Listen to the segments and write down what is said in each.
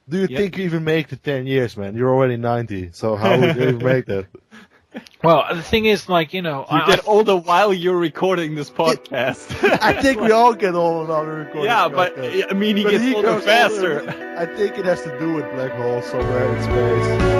Do you think you even make the 10 years, man? You're already 90, so how would you even make that? Well, the thing is, like, you get older while you're recording this podcast. I think we all get older while we're recording. Yeah, but I mean, he gets older faster. Older. I think it has to do with black holes somewhere in space.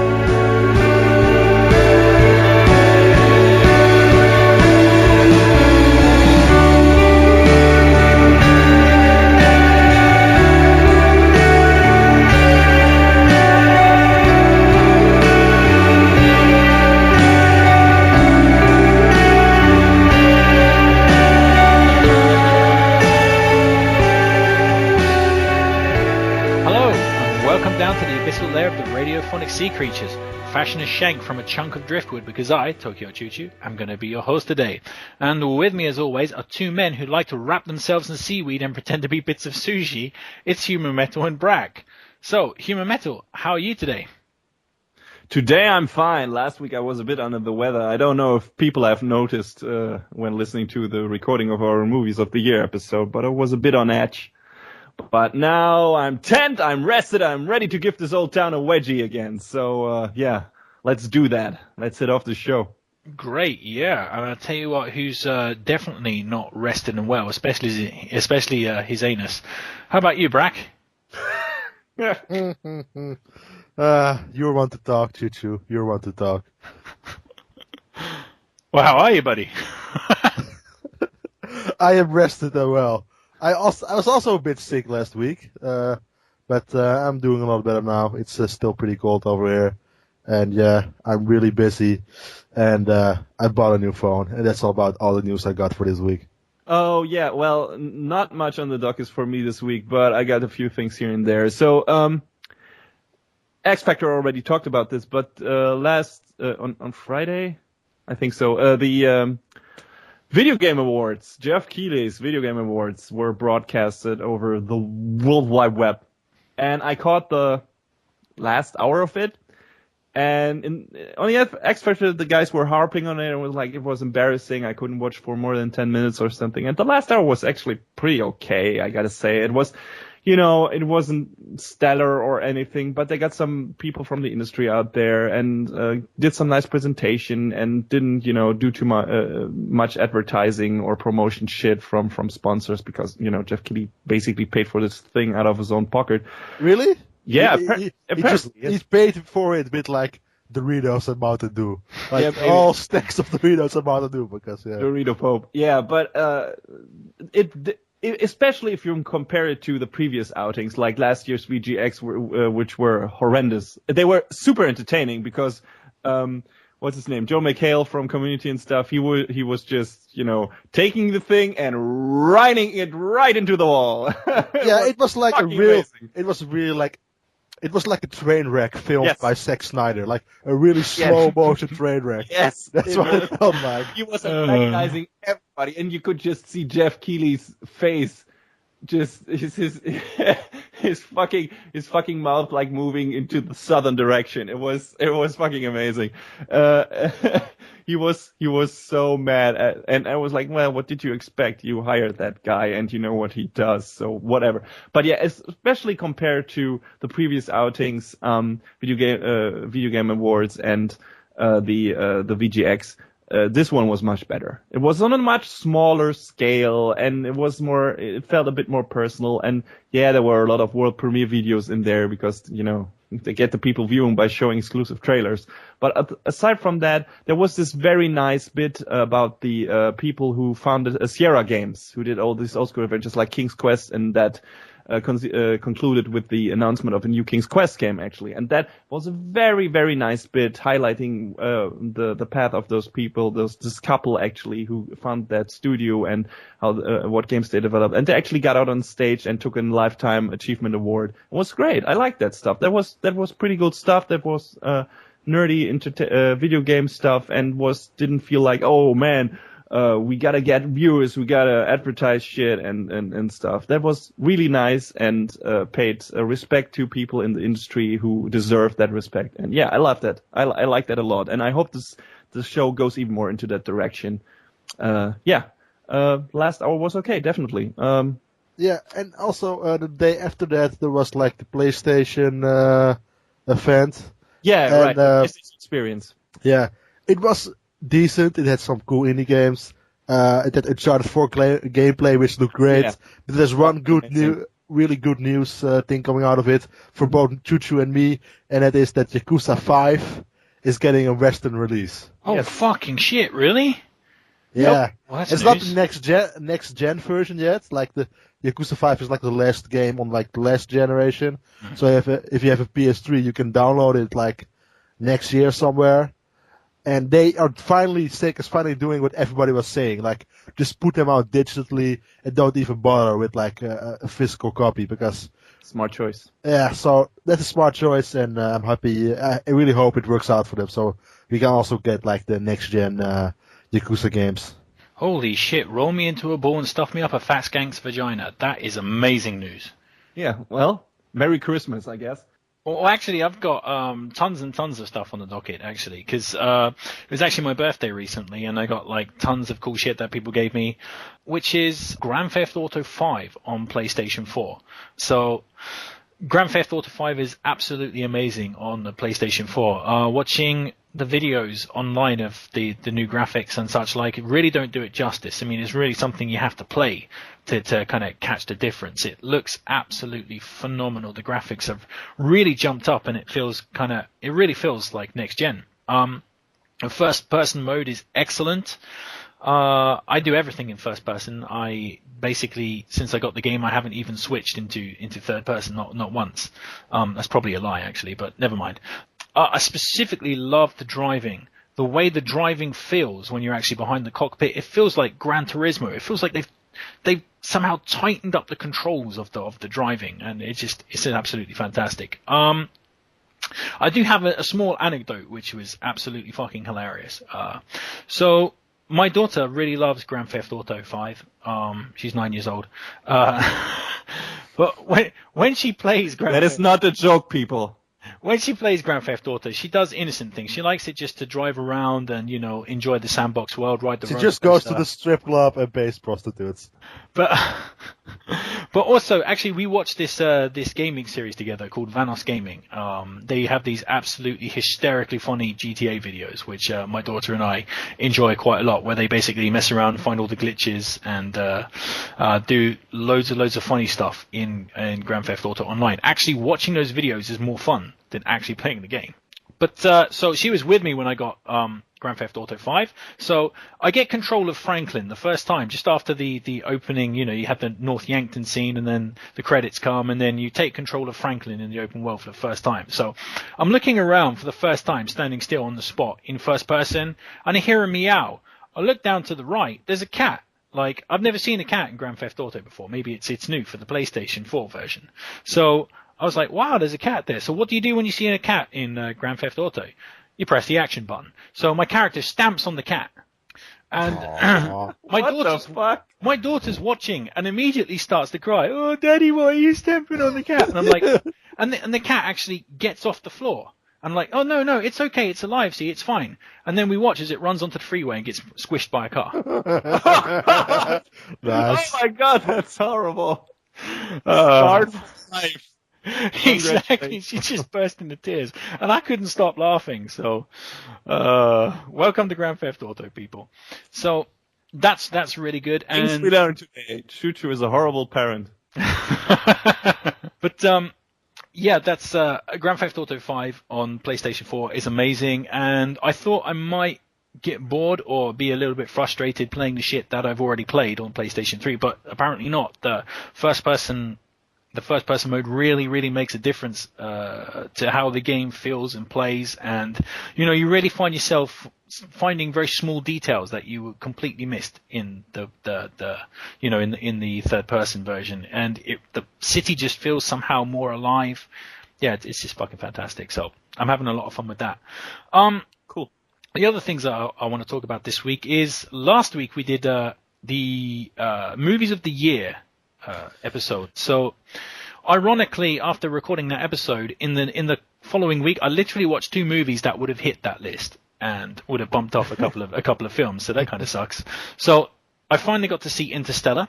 Down to the abyssal lair of the Radiophonic Sea Creatures, fashion a shank from a chunk of driftwood, because I, Tokyo Choo Choo, am going to be your host today. And with me, as always, are two men who like to wrap themselves in seaweed and pretend to be bits of sushi. It's Human Metal and Brack. So, Human Metal, how are you today? Today I'm fine. Last week I was a bit under the weather. I don't know if people have noticed when listening to the recording of our Movies of the Year episode, but I was a bit on edge. But now I'm tent, I'm rested, I'm ready to give this old town a wedgie again. So, yeah, let's do that. Let's hit off the show. Great, yeah. And I'll tell you what, who's definitely not rested and well, especially his anus. How about you, Brack? You're one to talk, Choo Choo. You're one to talk. Well, how are you, buddy? I am rested and well. I was also a bit sick last week, but I'm doing a lot better now. It's still pretty cold over here, and yeah, I'm really busy, and I bought a new phone, and that's about all the news I got for this week. Oh yeah, well, not much on the docket for me this week, but I got a few things here and there. So, X Factor already talked about this, but on Friday, I think so, the Video Game Awards, Geoff Keighley's Video Game Awards were broadcasted over the World Wide Web. And I caught the last hour of it. And on the X Factor, the guys were harping on it and was like, it was embarrassing. I couldn't watch for more than 10 minutes or something. And the last hour was actually pretty okay, I gotta say. It was, it wasn't stellar or anything, but they got some people from the industry out there and did some nice presentation and didn't, do too much advertising or promotion shit from sponsors because, Geoff Keighley basically paid for this thing out of his own pocket. Really? Yeah, he's paid for it with like Doritos and Mountain Dew. Like all stacks of Doritos and Mountain Dew because Dorito Pope. Yeah, but especially if you compare it to the previous outings, like last year's VGX, which were horrendous. They were super entertaining because, what's his name? Joe McHale from Community and stuff. He was just, taking the thing and riding it right into the wall. It was like amazing. It was like a train wreck filmed by Zack Snyder, like a really slow motion train wreck. Yes, that's what it felt like. He was antagonizing everybody, and you could just see Geoff Keighley's face, just his fucking mouth like moving into the southern direction. It was fucking amazing. He was so mad and I was like, well, what did you expect? You hired that guy and you know what he does, so whatever. But yeah, especially compared to the previous outings, Video Game Awards and the VGX, this one was much better. It was on a much smaller scale and it felt a bit more personal. And yeah, there were a lot of world premiere videos in there because, they get the people viewing by showing exclusive trailers. But aside from that, there was this very nice bit about the people who founded Sierra Games, who did all these old school adventures like King's Quest, and that concluded with the announcement of a new King's Quest game, actually. And that was a very, very nice bit highlighting the path of those people, this couple actually who found that studio and how what games they developed. And they actually got out on stage and took a Lifetime Achievement Award. It was great. I liked that stuff. That was pretty good stuff. That was nerdy video game stuff and didn't feel like, oh man, we gotta get viewers, we gotta advertise shit and stuff. That was really nice and paid respect to people in the industry who deserve that respect. And yeah, I love that. I like that a lot. And I hope the show goes even more into that direction. Last hour was okay, definitely. Yeah, and also the day after that there was like the PlayStation event. Yeah, And, right. The PlayStation experience. Yeah, it was decent. It had some cool indie games. It had Uncharted 4 gameplay, which looked great. Yeah. But there's one good Amazing. really good news thing coming out of it for both Choo Choo and me, and that is that Yakuza 5 is getting a Western release. Oh, Yes. fucking shit, really? Yeah, Well, that's it's not news. the next gen version yet. Like the Yakuza 5 is like the last game on like the last generation. So if you have a PS3, you can download it like next year somewhere. And they are Sega is finally doing what everybody was saying, like just put them out digitally and don't even bother with like a physical copy because Smart choice. yeah, so that's a smart choice and I'm happy. I really hope it works out for them, so we can also get like the next gen Yakuza games. Holy shit, roll me into a ball and stuff me up a fat skank's vagina. That is amazing news. Yeah. Well, Merry Christmas, I guess. Well, actually, I've got tons and tons of stuff on the docket, actually, because it was actually my birthday recently, and I got like tons of cool shit that people gave me, which is Grand Theft Auto 5 on PlayStation 4. So Grand Theft Auto 5 is absolutely amazing on the PlayStation 4. Watching the videos online of the new graphics and such like really don't do it justice. I mean, it's really something you have to play to kind of catch the difference. It looks absolutely phenomenal. The graphics have really jumped up, and it really feels like next gen. The first person mode is excellent. I do everything in first person. I basically, since I got the game, I haven't even switched into third person, not once. That's probably a lie, actually, but never mind. I specifically love the driving. The way the driving feels when you're actually behind the cockpit, it feels like Gran Turismo. It feels like they've somehow tightened up the controls of the driving, and it's absolutely fantastic. I do have a small anecdote which was absolutely fucking hilarious. So my daughter really loves Grand Theft Auto 5. She's 9 years old. But when she plays That is not a joke, people. When she plays Grand Theft Auto, she does innocent things. She likes it just to drive around and, enjoy the sandbox world, ride the She roller just goes to coaster. the strip club and pays prostitutes. But also, actually, we watched this gaming series together called Vanos Gaming. They have these absolutely hysterically funny GTA videos, which my daughter and I enjoy quite a lot, where they basically mess around, find all the glitches, and do loads of funny stuff in Grand Theft Auto Online. Actually, watching those videos is more fun than actually playing the game. But so she was with me when I got Grand Theft Auto 5. So I get control of Franklin the first time, just after the opening. You have the North Yankton scene, and then the credits come, and then you take control of Franklin in the open world for the first time. So I'm looking around for the first time, standing still on the spot in first person, and I hear a meow. I look down to the right. There's a cat. Like, I've never seen a cat in Grand Theft Auto before. Maybe it's new for the PlayStation 4 version. So I was like, wow, there's a cat there. So what do you do when you see a cat in Grand Theft Auto? You press the action button. So my character stamps on the cat. And my daughter's watching and immediately starts to cry. Oh, Daddy, why are you stamping on the cat? And I'm like, and the cat actually gets off the floor. I'm like, oh, no, it's okay. It's alive. See, it's fine. And then we watch as it runs onto the freeway and gets squished by a car. Nice. Oh my God, that's horrible. Hard life. Exactly. She just burst into tears, and I couldn't stop laughing. So, welcome to Grand Theft Auto, people. So that's really good. Things And we learned today. Choo Choo is a horrible parent. but yeah, that's Grand Theft Auto 5 on PlayStation 4 is amazing, and I thought I might get bored or be a little bit frustrated playing the shit that I've already played on PlayStation 3, but apparently not. The first person mode really makes a difference to how the game feels and plays, and you really find yourself finding very small details that you completely missed in the in the third person version, and the city just feels somehow more alive. Yeah, it's just fucking fantastic. So I'm having a lot of fun with that. Cool. The other things that I want to talk about this week is last week we did the movies of the year episode. So ironically, after recording that episode, in the following week, I literally watched 2 movies that would have hit that list and would have bumped off a couple of films. So that kind of sucks. So I finally got to see Interstellar.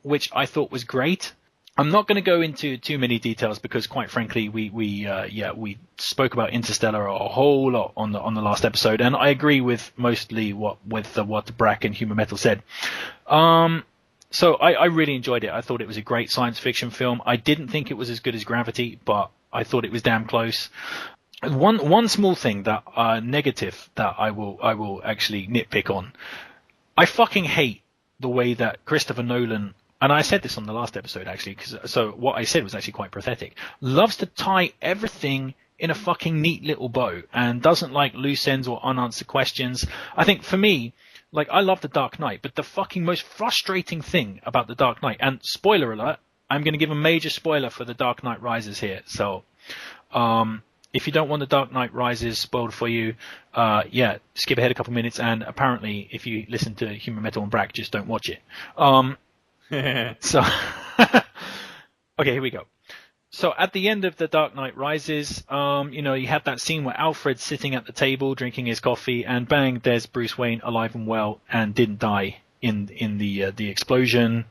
which I thought was great. I'm not going to go into too many details because, quite frankly, we spoke about Interstellar a whole lot on the last episode, and I agree with mostly what Brack and Human Metal said. So I really enjoyed it. I thought it was a great science fiction film. I didn't think it was as good as Gravity, but I thought it was damn close. One small thing that negative that I will actually nitpick on. I fucking hate the way that Christopher Nolan, and I said this on the last episode actually, so what I said was actually quite pathetic, loves to tie everything in a fucking neat little bow and doesn't like loose ends or unanswered questions. I think for me, like, I love The Dark Knight, but the fucking most frustrating thing about The Dark Knight, and spoiler alert, I'm going to give a major spoiler for The Dark Knight Rises here, so if you don't want The Dark Knight Rises spoiled for you, skip ahead a couple minutes, and apparently if you listen to Human Metal and Brack, just don't watch it. So, okay, here we go. So at the end of The Dark Knight Rises, you have that scene where Alfred's sitting at the table drinking his coffee, and bang, there's Bruce Wayne alive and well and didn't die in the explosion.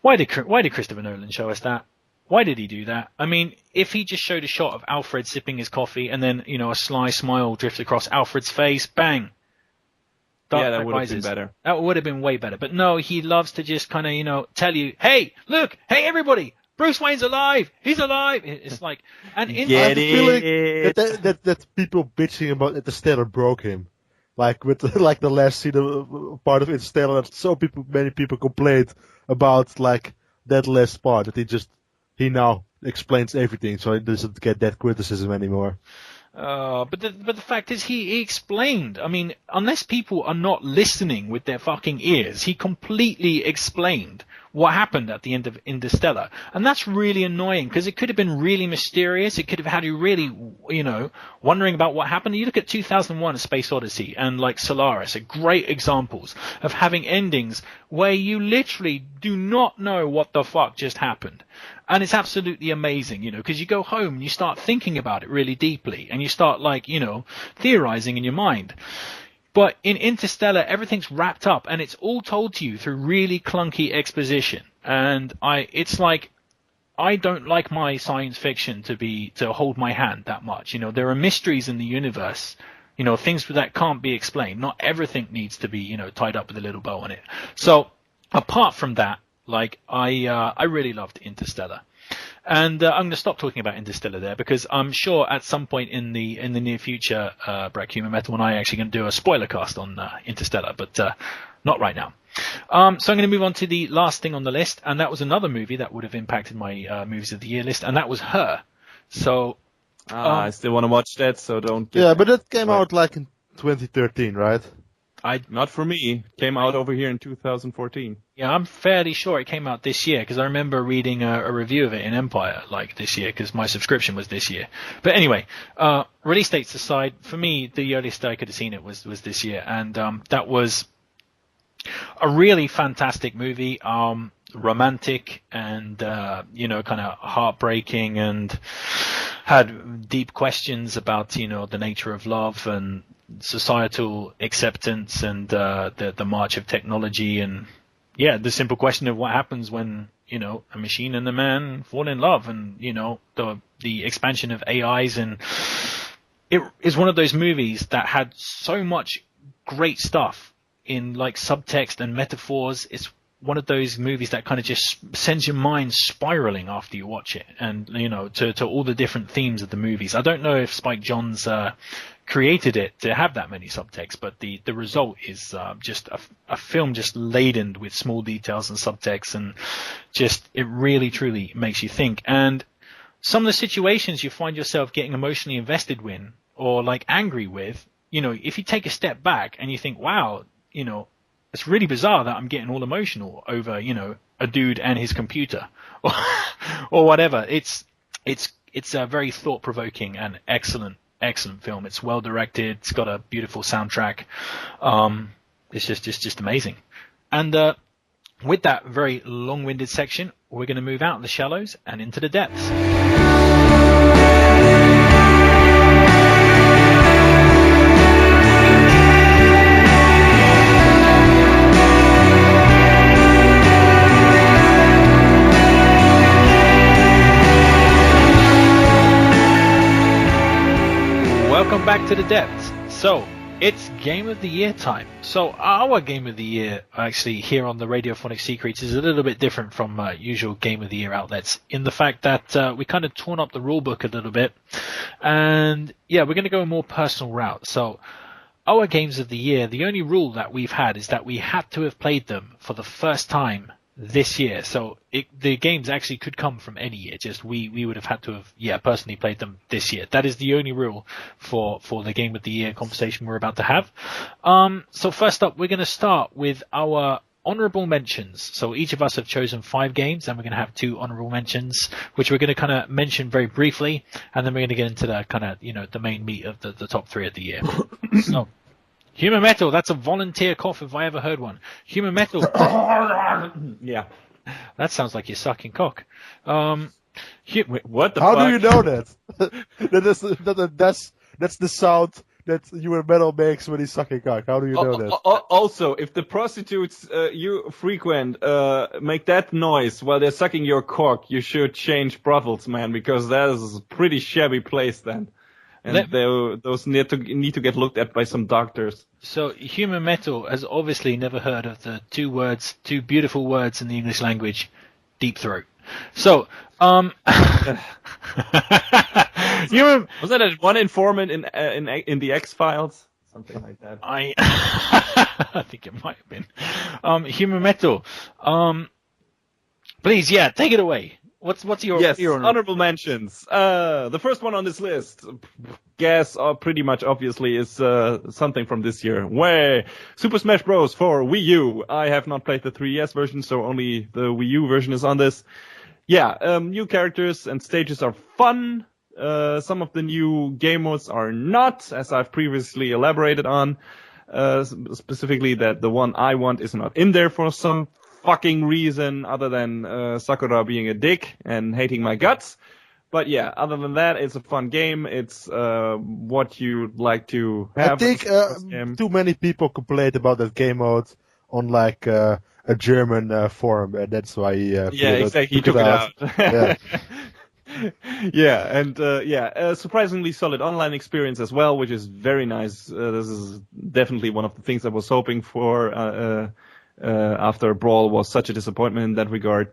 Why did Christopher Nolan show us that? Why did he do that? I mean, if he just showed a shot of Alfred sipping his coffee and then, a sly smile drifts across Alfred's face, bang. That would have been better. That would have been way better. But no, he loves to just kind of, tell you, hey, look, hey, everybody, Bruce Wayne's alive. He's alive. It's like, and I have the feeling that people bitching about Interstellar broke him. Like with the last scene of part of Interstellar, that many people complained about like that last part that he now explains everything, so he doesn't get that criticism anymore. But the fact is, he explained. I mean, unless people are not listening with their fucking ears, he completely explained what happened at the end of Interstellar. And that's really annoying because it could have been really mysterious. It could have had you really, wondering about what happened. You look at 2001: A Space Odyssey and like Solaris are great examples of having endings where you literally do not know what the fuck just happened. And it's absolutely amazing, because you go home and you start thinking about it really deeply and you start theorizing in your mind. But in Interstellar, everything's wrapped up and it's all told to you through really clunky exposition. And I don't like my science fiction to hold my hand that much. There are mysteries in the universe, things that can't be explained. Not everything needs to be, tied up with a little bow on it. So apart from that, I really loved Interstellar. And I'm going to stop talking about Interstellar there because I'm sure at some point in the near future, Brack, Human Metal and I are actually going to do a spoiler cast on Interstellar, but not right now. So I'm going to move on to the last thing on the list, and that was another movie that would have impacted my movies of the year list, and that was Her. So I still want to watch that, so don't. Yeah, but that came out like in 2013, right? Not for me. Came out over here in 2014. Yeah, I'm fairly sure it came out this year because I remember reading a review of it in Empire this year because my subscription was this year. But anyway, release dates aside, for me, the earliest I could have seen it was this year. And that was a really fantastic movie, romantic and, kind of heartbreaking and had deep questions about, the nature of love and societal acceptance and the march of technology and the simple question of what happens when a machine and a man fall in love and the expansion of AIs. And it is one of those movies that had so much great stuff in subtext and metaphors. It's one of those movies that kind of just sends your mind spiraling after you watch it, and to all the different themes of the movies. I don't know if Spike Jonze created it to have that many subtexts, but the result is just a film just laden with small details and subtext, and just it really truly makes you think. And some of the situations you find yourself getting emotionally invested in or angry with, if you take a step back and you think, wow, it's really bizarre that I'm getting all emotional over, a dude and his computer or whatever. It's a very thought-provoking and excellent film. It's well directed. It's got a beautiful soundtrack. It's just amazing. And with that very long-winded section, we're going to move out of the shallows and into the depths. welcome back to the depths. So, it's Game of the Year time. So, our Game of the Year, actually, here on the Radiophonic Sea Creatures is a little bit different from usual Game of the Year outlets, in the fact that we kind of torn up the rulebook a little bit. And, yeah, we're going to go a more personal route. So, our Games of the Year, the only rule that we've had is that we had to have played them for the first time this year. So the games actually could come from any year, just we would have had to have personally played them this year. That is the only rule for the Game of the Year conversation we're about to have. So first up, we're going to start with our honorable mentions. So each of us have chosen 5 games, and we're going to have 2 honorable mentions, which we're going to kind of mention very briefly, and then we're going to get into the kind of, the main meat of the top 3 of the year. So Human Metal, that's a volunteer cough if I ever heard one. Human Metal. Yeah. That sounds like you're sucking cock. Wait, what the How fuck? do you know that? That's the sound that Human Metal makes when he's sucking cock. How do you know that? Also, if the prostitutes you frequent make that noise while they're sucking your cock, you should change brothels, man, because that is a pretty shabby place then. And those need to get looked at by some doctors. So Human Metal has obviously never heard of the 2 beautiful words in the English language, deep throat. So, Was that one informant in the X-Files? Something like that. I think it might have been. Human Metal. Please, take it away. What's your honorable mentions? The first one on this list, guess pretty much obviously, is something from this year. Super Smash Bros. For Wii U. I have not played the 3DS version, so only the Wii U version is on this. New characters and stages are fun. Some of the new game modes are not, as I've previously elaborated on. Specifically that the one I want is not in there for some fucking reason other than Sakura being a dick and hating my guts. But other than that, it's a fun game. It's what you'd like to have. I think too many people complained about that game mode on like a German forum, and that's why he he took it out. Yeah. Surprisingly solid online experience as well, which is very nice. This is definitely one of the things I was hoping for. After Brawl was such a disappointment in that regard,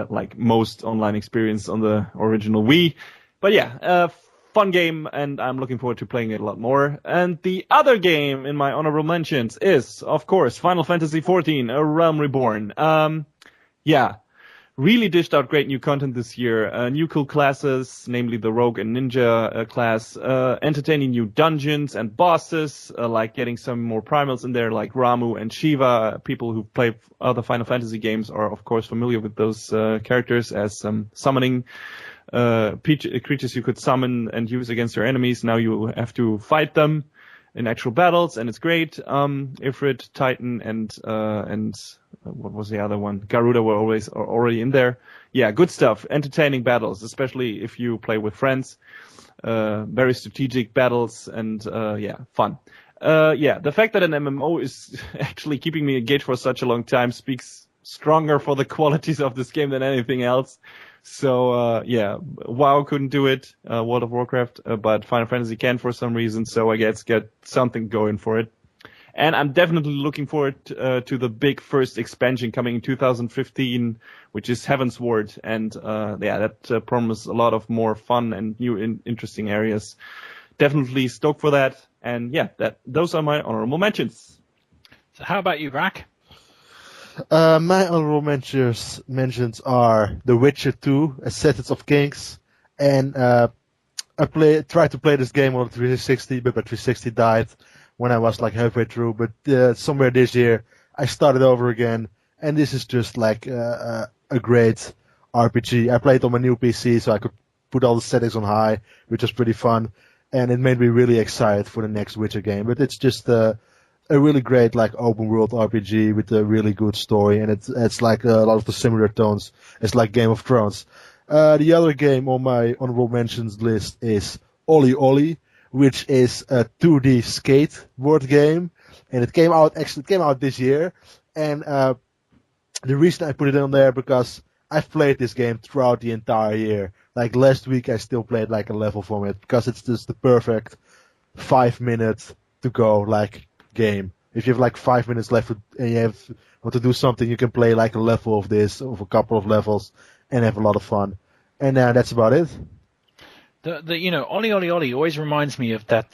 like most online experience on the original Wii. But fun game, and I'm looking forward to playing it a lot more. And the other game in my honorable mentions is, of course, Final Fantasy XIV, A Realm Reborn. Really dished out great new content this year. New cool classes, namely the Rogue and Ninja class. Entertaining new dungeons and bosses, like getting some more primals in there, like Ramu and Shiva. People who play other Final Fantasy games are, of course, familiar with those characters as summoning creatures you could summon and use against your enemies. Now you have to fight them in actual battles, and it's great. Ifrit, Titan, and what was the other one? Garuda were already in there. Yeah, good stuff. Entertaining battles, especially if you play with friends. Very strategic battles, and fun. The fact that an MMO is actually keeping me engaged for such a long time speaks stronger for the qualities of this game than anything else. So, WoW couldn't do it, World of Warcraft, but Final Fantasy can for some reason, so I guess get something going for it. And I'm definitely looking forward to the big first expansion coming in 2015, which is Heavensward, and that promises a lot of more fun and new interesting areas. Definitely stoked for that, and those are my honorable mentions. So how about you, Grak? My honorable mentions are The Witcher 2, Ascendance of Kings, and I tried to play this game on 360, but my 360 died when I was like halfway through. But somewhere this year, I started over again, and this is just like a great RPG. I played on my new PC, so I could put all the settings on high, which was pretty fun, and it made me really excited for the next Witcher game. But it's just a really great like open world RPG with a really good story, and it's like a lot of the similar tones as like Game of Thrones. The other game on my honorable mentions list is Oli Oli, which is a 2D skateboard game, and it came out this year. And the reason I put it on there because I've played this game throughout the entire year. Like last week, I still played like a level from it because it's just the perfect 5 minutes to go like game. If you have like 5 minutes left and you want to do something, you can play like a level of this, of a couple of levels, and have a lot of fun. And that's about it. Ollie Ollie Ollie always reminds me of that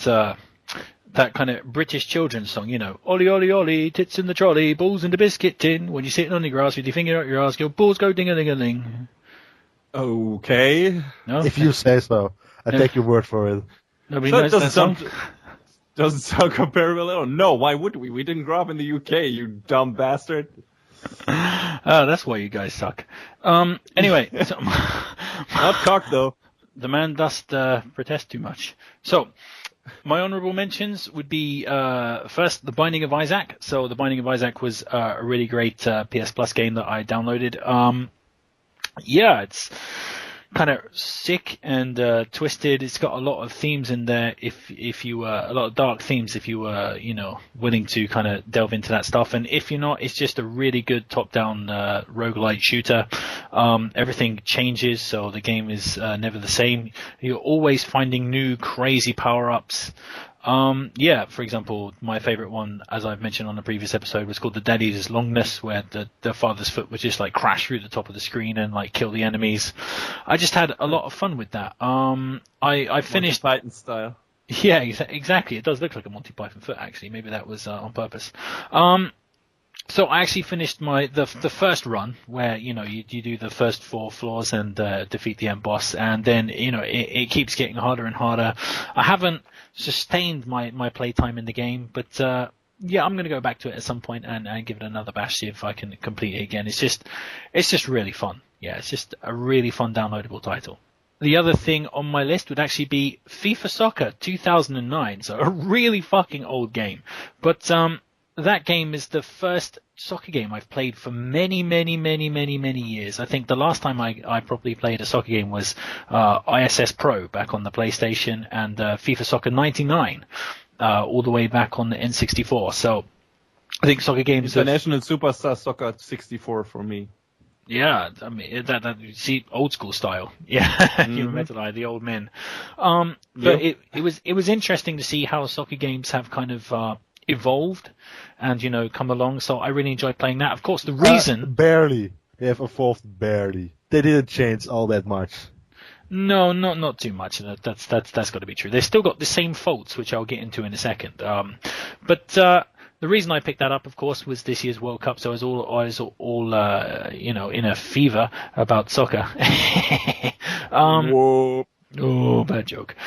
kind of British children's song, Ollie Ollie Ollie, tits in the trolley, balls in the biscuit tin. When you're sitting on the grass with your finger up your ass, your balls go ding-a-ling-a-ling. Okay. No? If you say so. I take your word for it. Nobody knows that song? Doesn't sound comparable at all. No, why would we? We didn't grow up in the UK, you dumb bastard. Oh, that's why you guys suck. Anyway. Not cock, though. The man does protest too much. So, my honourable mentions would be first, The Binding of Isaac. So, The Binding of Isaac was a really great PS Plus game that I downloaded. It's kind of sick and twisted. It's got a lot of themes in there. If you a lot of dark themes, if you were willing to kind of delve into that stuff, and if you're not, it's just a really good top-down roguelite shooter. Everything changes, so the game is never the same. You're always finding new crazy power-ups. For example, my favorite one, as I've mentioned on the previous episode, was called the Dead Eater's Longness, where the father's foot would just like crash through the top of the screen and like kill the enemies. I just had a lot of fun with that. I finished Monty Python style. Yeah, exactly. It does look like a Monty Python foot, actually. Maybe that was on purpose. So I actually finished the first run where you do the first 4 floors and defeat the end boss, and then it keeps getting harder and harder. I haven't sustained my playtime in the game, but I'm going to go back to it at some point and give it another bash, see if I can complete it again. It's just really fun. Yeah, it's just a really fun downloadable title. The other thing on my list would actually be FIFA Soccer 2009, so a really fucking old game, but that game is the first soccer game I've played for many, many, many, many, many years. I think the last time I properly played a soccer game was ISS Pro back on the PlayStation, and FIFA Soccer 99 all the way back on the N64. So I think soccer games... International Superstar Soccer 64 for me. Yeah, I mean, that see, old school style. Yeah, mm-hmm. The old men. But it was interesting to see how soccer games have kind of... evolved and come along, so I really enjoyed playing that. Of course, the reason barely they have evolved, barely they didn't change all that much. No, not too much. That's got to be true. They've still got the same faults, which I'll get into in a second. But the reason I picked that up, of course, was this year's World Cup. So I was all in a fever about soccer. Whoa. Oh, bad joke.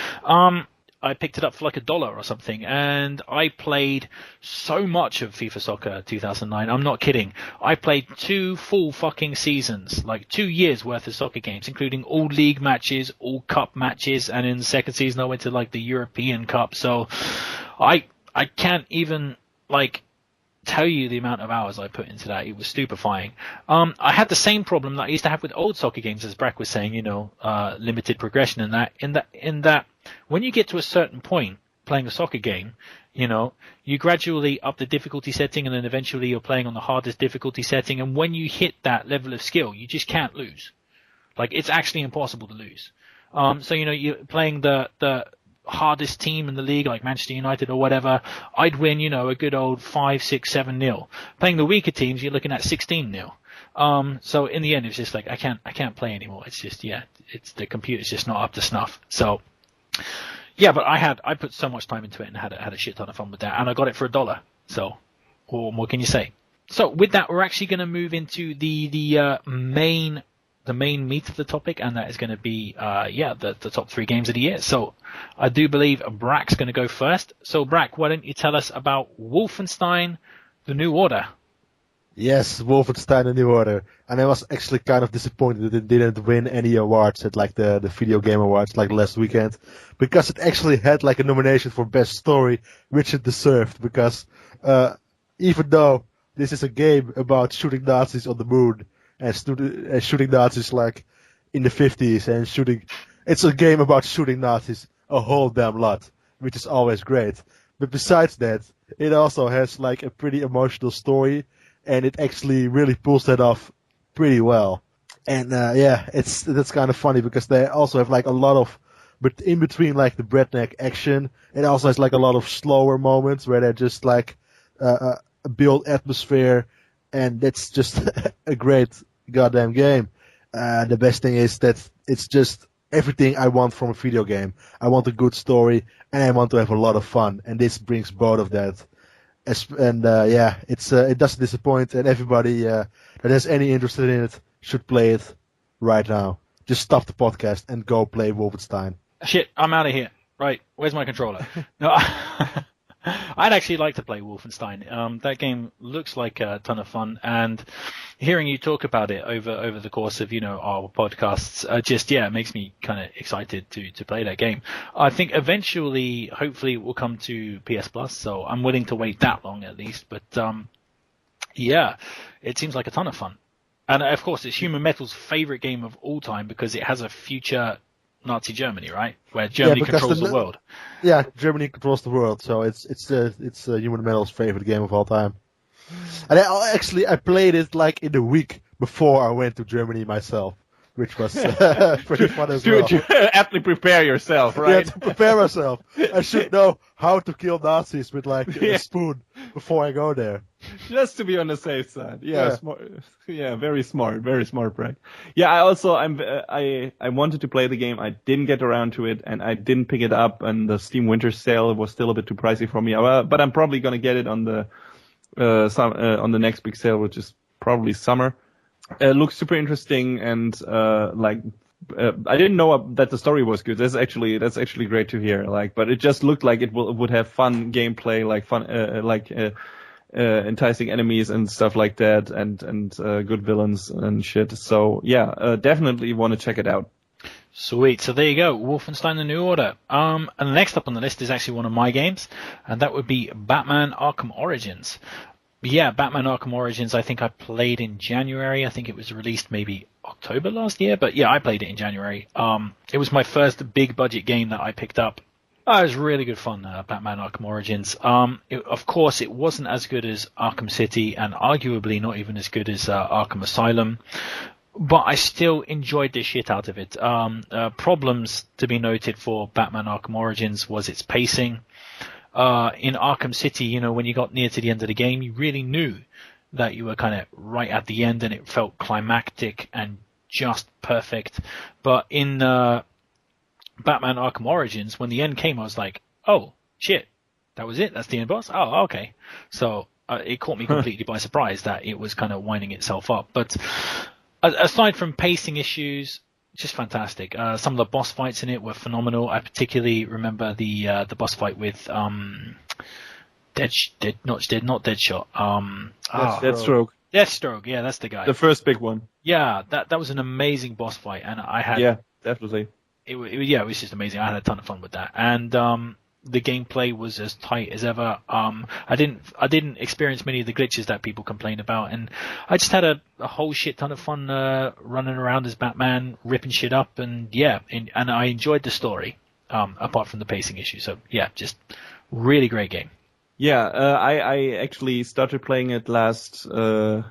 I picked it up for like $1 or something, and I played so much of FIFA Soccer 2009. I'm not kidding. I played 2 full fucking seasons, like 2 years worth of soccer games, including all league matches, all cup matches, and in the second season I went to like the European Cup. So I can't even like tell you the amount of hours I put into that. It was stupefying. I had the same problem that I used to have with old soccer games, as Brack was saying, limited progression in that when you get to a certain point playing a soccer game, you gradually up the difficulty setting, and then eventually you're playing on the hardest difficulty setting, and when you hit that level of skill, you just can't lose. Like, it's actually impossible to lose. So you're playing the hardest team in the league, like Manchester United or whatever, I'd win, a good old 5, 6, 7-0. Playing the weaker teams, you're looking at 16-0. So in the end, it's just like, I can't play anymore. It's just, it's the computer's just not up to snuff. So, but I put so much time into it and had a shit ton of fun with that, and I got it for $1. So, what more can you say? So with that, we're actually going to move into the main meat of the topic, and that is going to be the top 3 games of the year. So I do believe Brack's going to go first. So Brack, why don't you tell us about Wolfenstein: The New Order? Yes, Wolfenstein: The New Order. And I was actually kind of disappointed that it didn't win any awards at like the Video Game Awards like last weekend, because it actually had like a nomination for Best Story, which it deserved, because even though this is a game about shooting Nazis on the moon, and shooting Nazis like in the 50s, and it's a game about shooting Nazis a whole damn lot, which is always great. But besides that, it also has like a pretty emotional story, and it actually really pulls that off pretty well. And that's kind of funny, because they also have like a lot of but in between like the breakneck action, it also has like a lot of slower moments where they just like build atmosphere, and that's just a great goddamn game. The best thing is that it's just everything I want from a video game. I want a good story, and I want to have a lot of fun, and this brings both of that. It doesn't disappoint, and everybody that has any interest in it should play it right now. Just stop the podcast and go play Wolfenstein. Shit, I'm out of here. Right, where's my controller? No, I'd actually like to play Wolfenstein. That game looks like a ton of fun, and hearing you talk about it over the course of our podcasts, it makes me kind of excited to play that game. I think eventually, hopefully, it will come to PS Plus, so I'm willing to wait that long at least. But it seems like a ton of fun, and of course, it's Human Metal's favorite game of all time because it has a future Nazi Germany, right? Where Germany controls the world. Yeah, Germany controls the world, so it's Human Metal's favorite game of all time. And I played it like in the week before I went to Germany myself, which was pretty fun as well. To aptly prepare yourself, right? Yeah, to prepare myself. I should know how to kill Nazis with like a spoon before I go there. Just to be on the safe side. Yeah. Smart. Yeah, very smart, Brad. Yeah, I wanted to play the game. I didn't get around to it, and I didn't pick it up. And the Steam Winter Sale was still a bit too pricey for me. But I'm probably gonna get it on the next big sale, which is probably summer. It looks super interesting, and I didn't know that the story was good. That's actually great to hear. But it just looked like it would have fun gameplay, enticing enemies and stuff like that, and good villains and shit. So definitely want to check it out. Sweet. So there you go, Wolfenstein: The New Order. And next up on the list is actually one of my games, and that would be Batman: Arkham Origins. Yeah, Batman: Arkham Origins, I think I played in January. I think it was released maybe October last year, but yeah, I played it in January. It was my first big budget game that I picked up. It was really good fun, Batman: Arkham Origins. Of course, it wasn't as good as Arkham City, and arguably not even as good as Arkham Asylum, but I still enjoyed the shit out of it. Problems to be noted for Batman: Arkham Origins was its pacing. In Arkham City, when you got near to the end of the game, you really knew that you were kind of right at the end, and it felt climactic and just perfect. But in Batman: Arkham Origins, when the end came, I was like, oh, shit, that was it? That's the end boss? Oh, okay. So it caught me completely by surprise that it was kind of winding itself up. But aside from pacing issues, just fantastic. Some of the boss fights in it were phenomenal. I particularly remember the boss fight with Deadshot. Deathstroke, yeah, that's the guy. The first big one. Yeah, that was an amazing boss fight, and I had. Yeah, definitely. It was just amazing. I had a ton of fun with that, and the gameplay was as tight as ever. I didn't experience many of the glitches that people complain about, and I just had a whole shit ton of fun running around as Batman, ripping shit up, and I enjoyed the story, apart from the pacing issue. So yeah, just really great game. Yeah, I actually started playing it last year.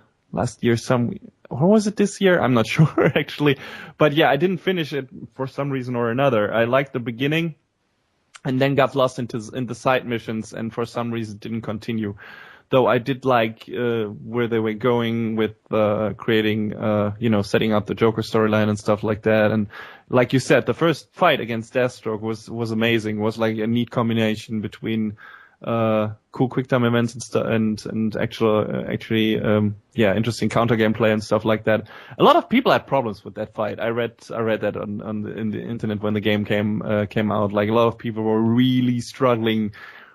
Or was it this year? I'm not sure actually, but yeah, I didn't finish it for some reason or another. I liked the beginning, and then got lost into the side missions, and for some reason didn't continue. Though I did like where they were going with creating, setting up the Joker storyline and stuff like that. And like you said, the first fight against Deathstroke was amazing. Was like a neat combination between cool QuickTime events and actually interesting counter gameplay and stuff like that. A lot of people had problems with that fight. I read that in the internet when the game came out. Like a lot of people were really struggling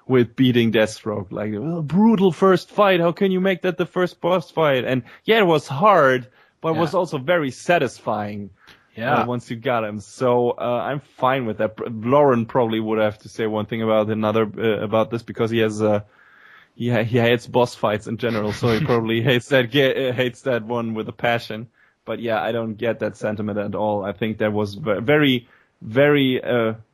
with beating Deathstroke. Like, brutal first fight. How can you make that the first boss fight? And yeah, it was hard, but it was also very satisfying. Yeah. Once you got him. So, I'm fine with that. Lauren probably would have to say one thing about this, because he hates boss fights in general. So he probably hates that one with a passion. But yeah, I don't get that sentiment at all. I think that was very, very,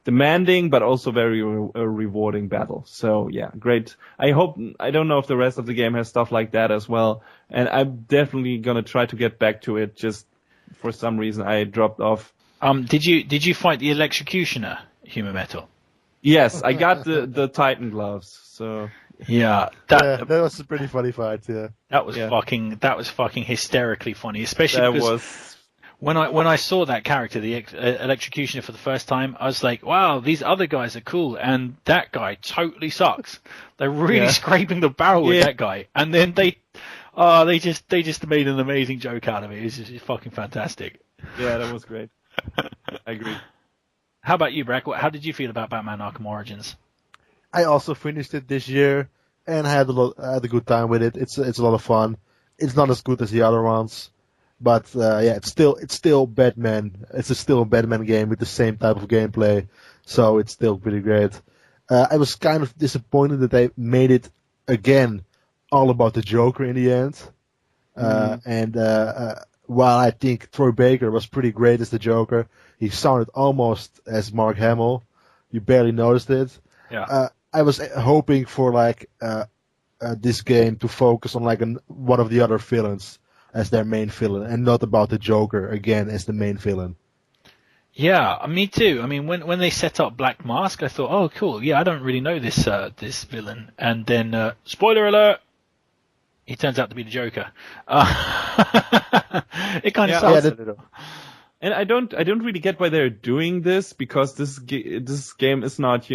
demanding, but also very rewarding battle. So yeah, great. I don't know if the rest of the game has stuff like that as well. And I'm definitely gonna try to get back to it. Just for some reason I dropped off. Did you fight the electrocutioner Human Metal. Yes, I got the Titan gloves. So Yeah, that was a pretty funny fight. Yeah, that was fucking hysterically funny, especially that because was. when I saw that character, the electrocutioner, for the first time, I was like, wow, these other guys are cool, and that guy totally sucks. They're really scraping the barrel with that guy, and then they just made an amazing joke out of it. It's just fucking fantastic. Yeah, that was great. I agree. How about you, Brack? How did you feel about Batman Arkham Origins? I also finished it this year, and I had a good time with it. It's a lot of fun. It's not as good as the other ones, but it's still Batman. It's still a Batman game with the same type of gameplay, so it's still pretty great. I was kind of disappointed that they made it again all about the Joker in the end. And while I think Troy Baker was pretty great as the Joker, he sounded almost as Mark Hamill. You barely noticed it. Yeah. I was hoping for this game to focus on one of the other villains as their main villain, and not about the Joker again as the main villain. Yeah, me too. I mean, when they set up Black Mask, I thought, oh, cool. Yeah, I don't really know this villain. And then, spoiler alert, he turns out to be the Joker. It kind of sounds a little. And I don't really get why they're doing this, because this game is not,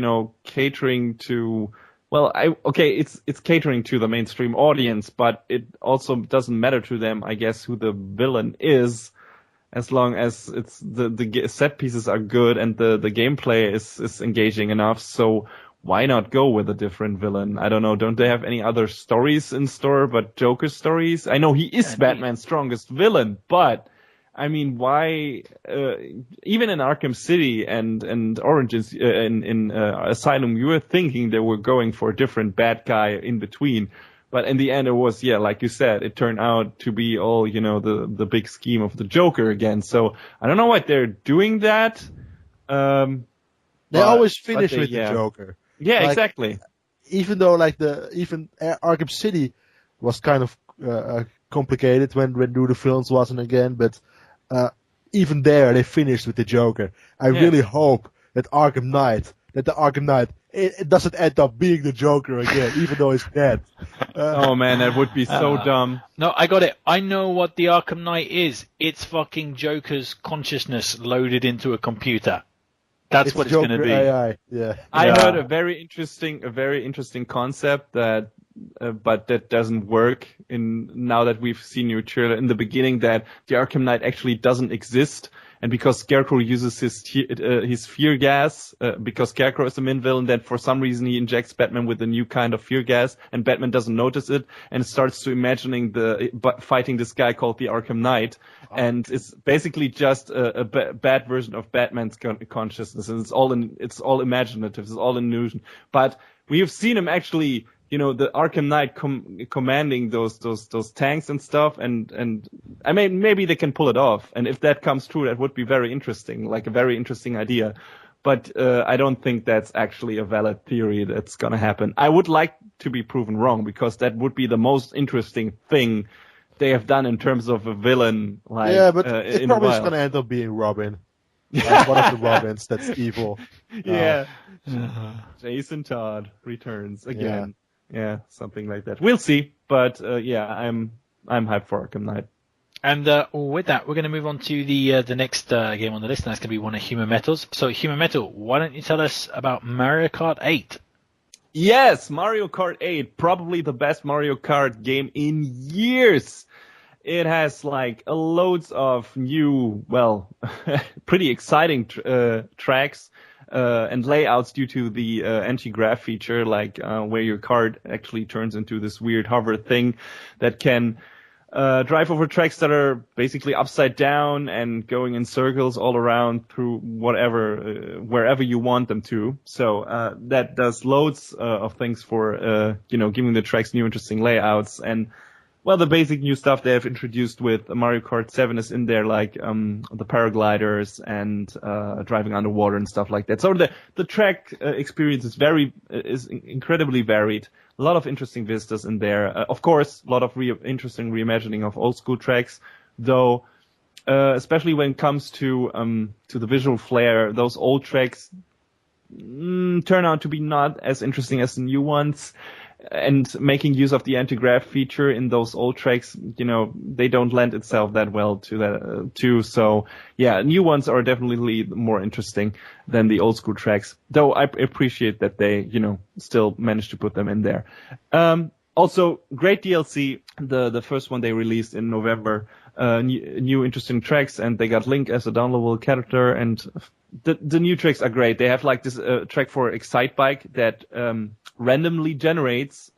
catering to. Well, it's catering to the mainstream audience, but it also doesn't matter to them, I guess, who the villain is, as long as it's the set pieces are good and the gameplay is engaging enough. So why not go with a different villain? I don't know. Don't they have any other stories in store but Joker stories? I know he is Batman's strongest villain, but I mean, why? Even in Arkham City and Origins in Asylum, you were thinking they were going for a different bad guy in between, but in the end, it was like you said, it turned out to be all the big scheme of the Joker again. So I don't know why they're doing that. They always finish with the Joker. Yeah, exactly. Even though even Arkham City was kind of complicated when New the Films wasn't again, but even there they finished with the Joker. I really hope that the Arkham Knight it doesn't end up being the Joker again, even though he's dead. Oh man, that would be so dumb. No, I got it. I know what the Arkham Knight is. It's fucking Joker's consciousness loaded into a computer. That's what it's going to be. AI. Yeah. I heard a very interesting concept that, but that doesn't work now that we've seen your trailer in the beginning, that the Arkham Knight actually doesn't exist. And because Scarecrow uses his fear gas, because Scarecrow is the main villain, that for some reason he injects Batman with a new kind of fear gas, and Batman doesn't notice it, and starts to imagining fighting this guy called the Arkham Knight, and it's basically just a bad version of Batman's consciousness, and it's all imaginative, it's all an illusion. But we have seen him actually. The Arkham Knight commanding those tanks and stuff, and I mean, maybe they can pull it off. And if that comes true, that would be very interesting, like a very interesting idea. But I don't think that's actually a valid theory that's gonna happen. I would like to be proven wrong, because that would be the most interesting thing they have done in terms of a villain. But it's probably just gonna end up being Robin. One of the Robins that's evil. Yeah. Jason Todd returns again. Yeah, something like that. We'll see, but I'm hyped for Arkham Knight. And with that, we're going to move on to the next game on the list, and that's going to be one of Human Metal's. So, Human Metal, why don't you tell us about Mario Kart 8? Yes, Mario Kart 8, probably the best Mario Kart game in years. It has loads of new, pretty exciting tracks. And layouts due to the anti-grav feature, where your cart actually turns into this weird hover thing that can drive over tracks that are basically upside down and going in circles all around through wherever you want them to. So that does loads of things for giving the tracks new interesting layouts. And the basic new stuff they have introduced with Mario Kart 7 is in there, the paragliders and driving underwater and stuff like that. So the track experience is incredibly varied. A lot of interesting vistas in there. Of course, a lot of interesting reimagining of old school tracks, though. Especially when it comes to the visual flair, those old tracks turn out to be not as interesting as the new ones. And making use of the anti-grav feature in those old tracks, they don't lend itself that well to that too. So yeah, new ones are definitely more interesting than the old school tracks. Though I appreciate that they, still managed to put them in there. Also, great DLC. The first one they released in November. New interesting tracks, and they got Link as a downloadable character, and the new tracks are great. They have like this track for Excitebike that randomly generates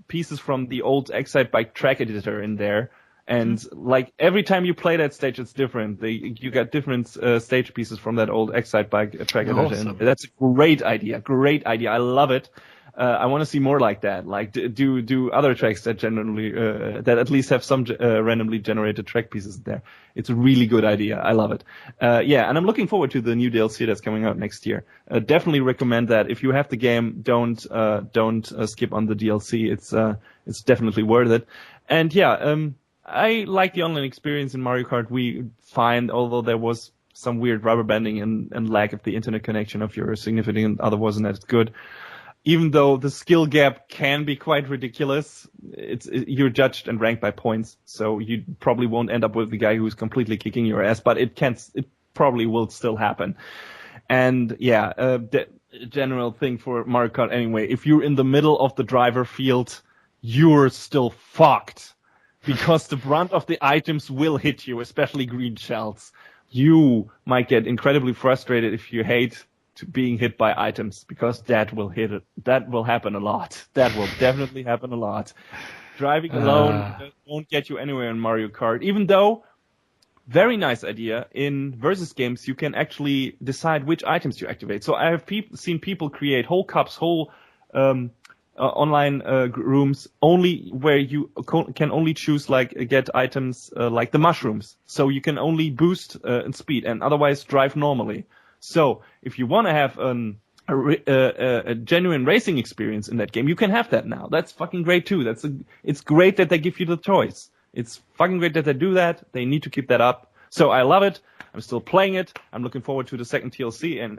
pieces from the old Excitebike track editor in there, and like every time you play that stage, it's different. You get different stage pieces from that old Excitebike track editor. Awesome. That's a great idea. I love it. I want to see more like that. Like do other tracks that generally that at least have some randomly generated track pieces there. It's a really good idea. I love it. And I'm looking forward to the new DLC that's coming out next year. Definitely recommend that. If you have the game, don't skip on the DLC. It's definitely worth it. And I like the online experience in Mario Kart. We find, although there was some weird rubber banding and lack of the internet connection of your significant other wasn't as good. Even though the skill gap can be quite ridiculous, you're judged and ranked by points, so you probably won't end up with the guy who's completely kicking your ass, but it probably will still happen. And the general thing for Mario Kart anyway, if you're in the middle of the driver field, you're still fucked. Because the brunt of the items will hit you, especially green shells. You might get incredibly frustrated if you hate being hit by items, because that will happen a lot. That will definitely happen a lot. Driving alone won't get you anywhere in Mario Kart, even though, very nice idea, in versus games you can actually decide which items you activate. So I have seen people create whole cups, whole online rooms only where you can only choose get items like the mushrooms. So you can only boost in speed and otherwise drive normally. So if you want to have a genuine racing experience in that game, you can have that now. That's fucking great too. It's great that they give you the choice. It's fucking great that they do that. They need to keep that up. So I love it. I'm still playing it. I'm looking forward to the second DLC, and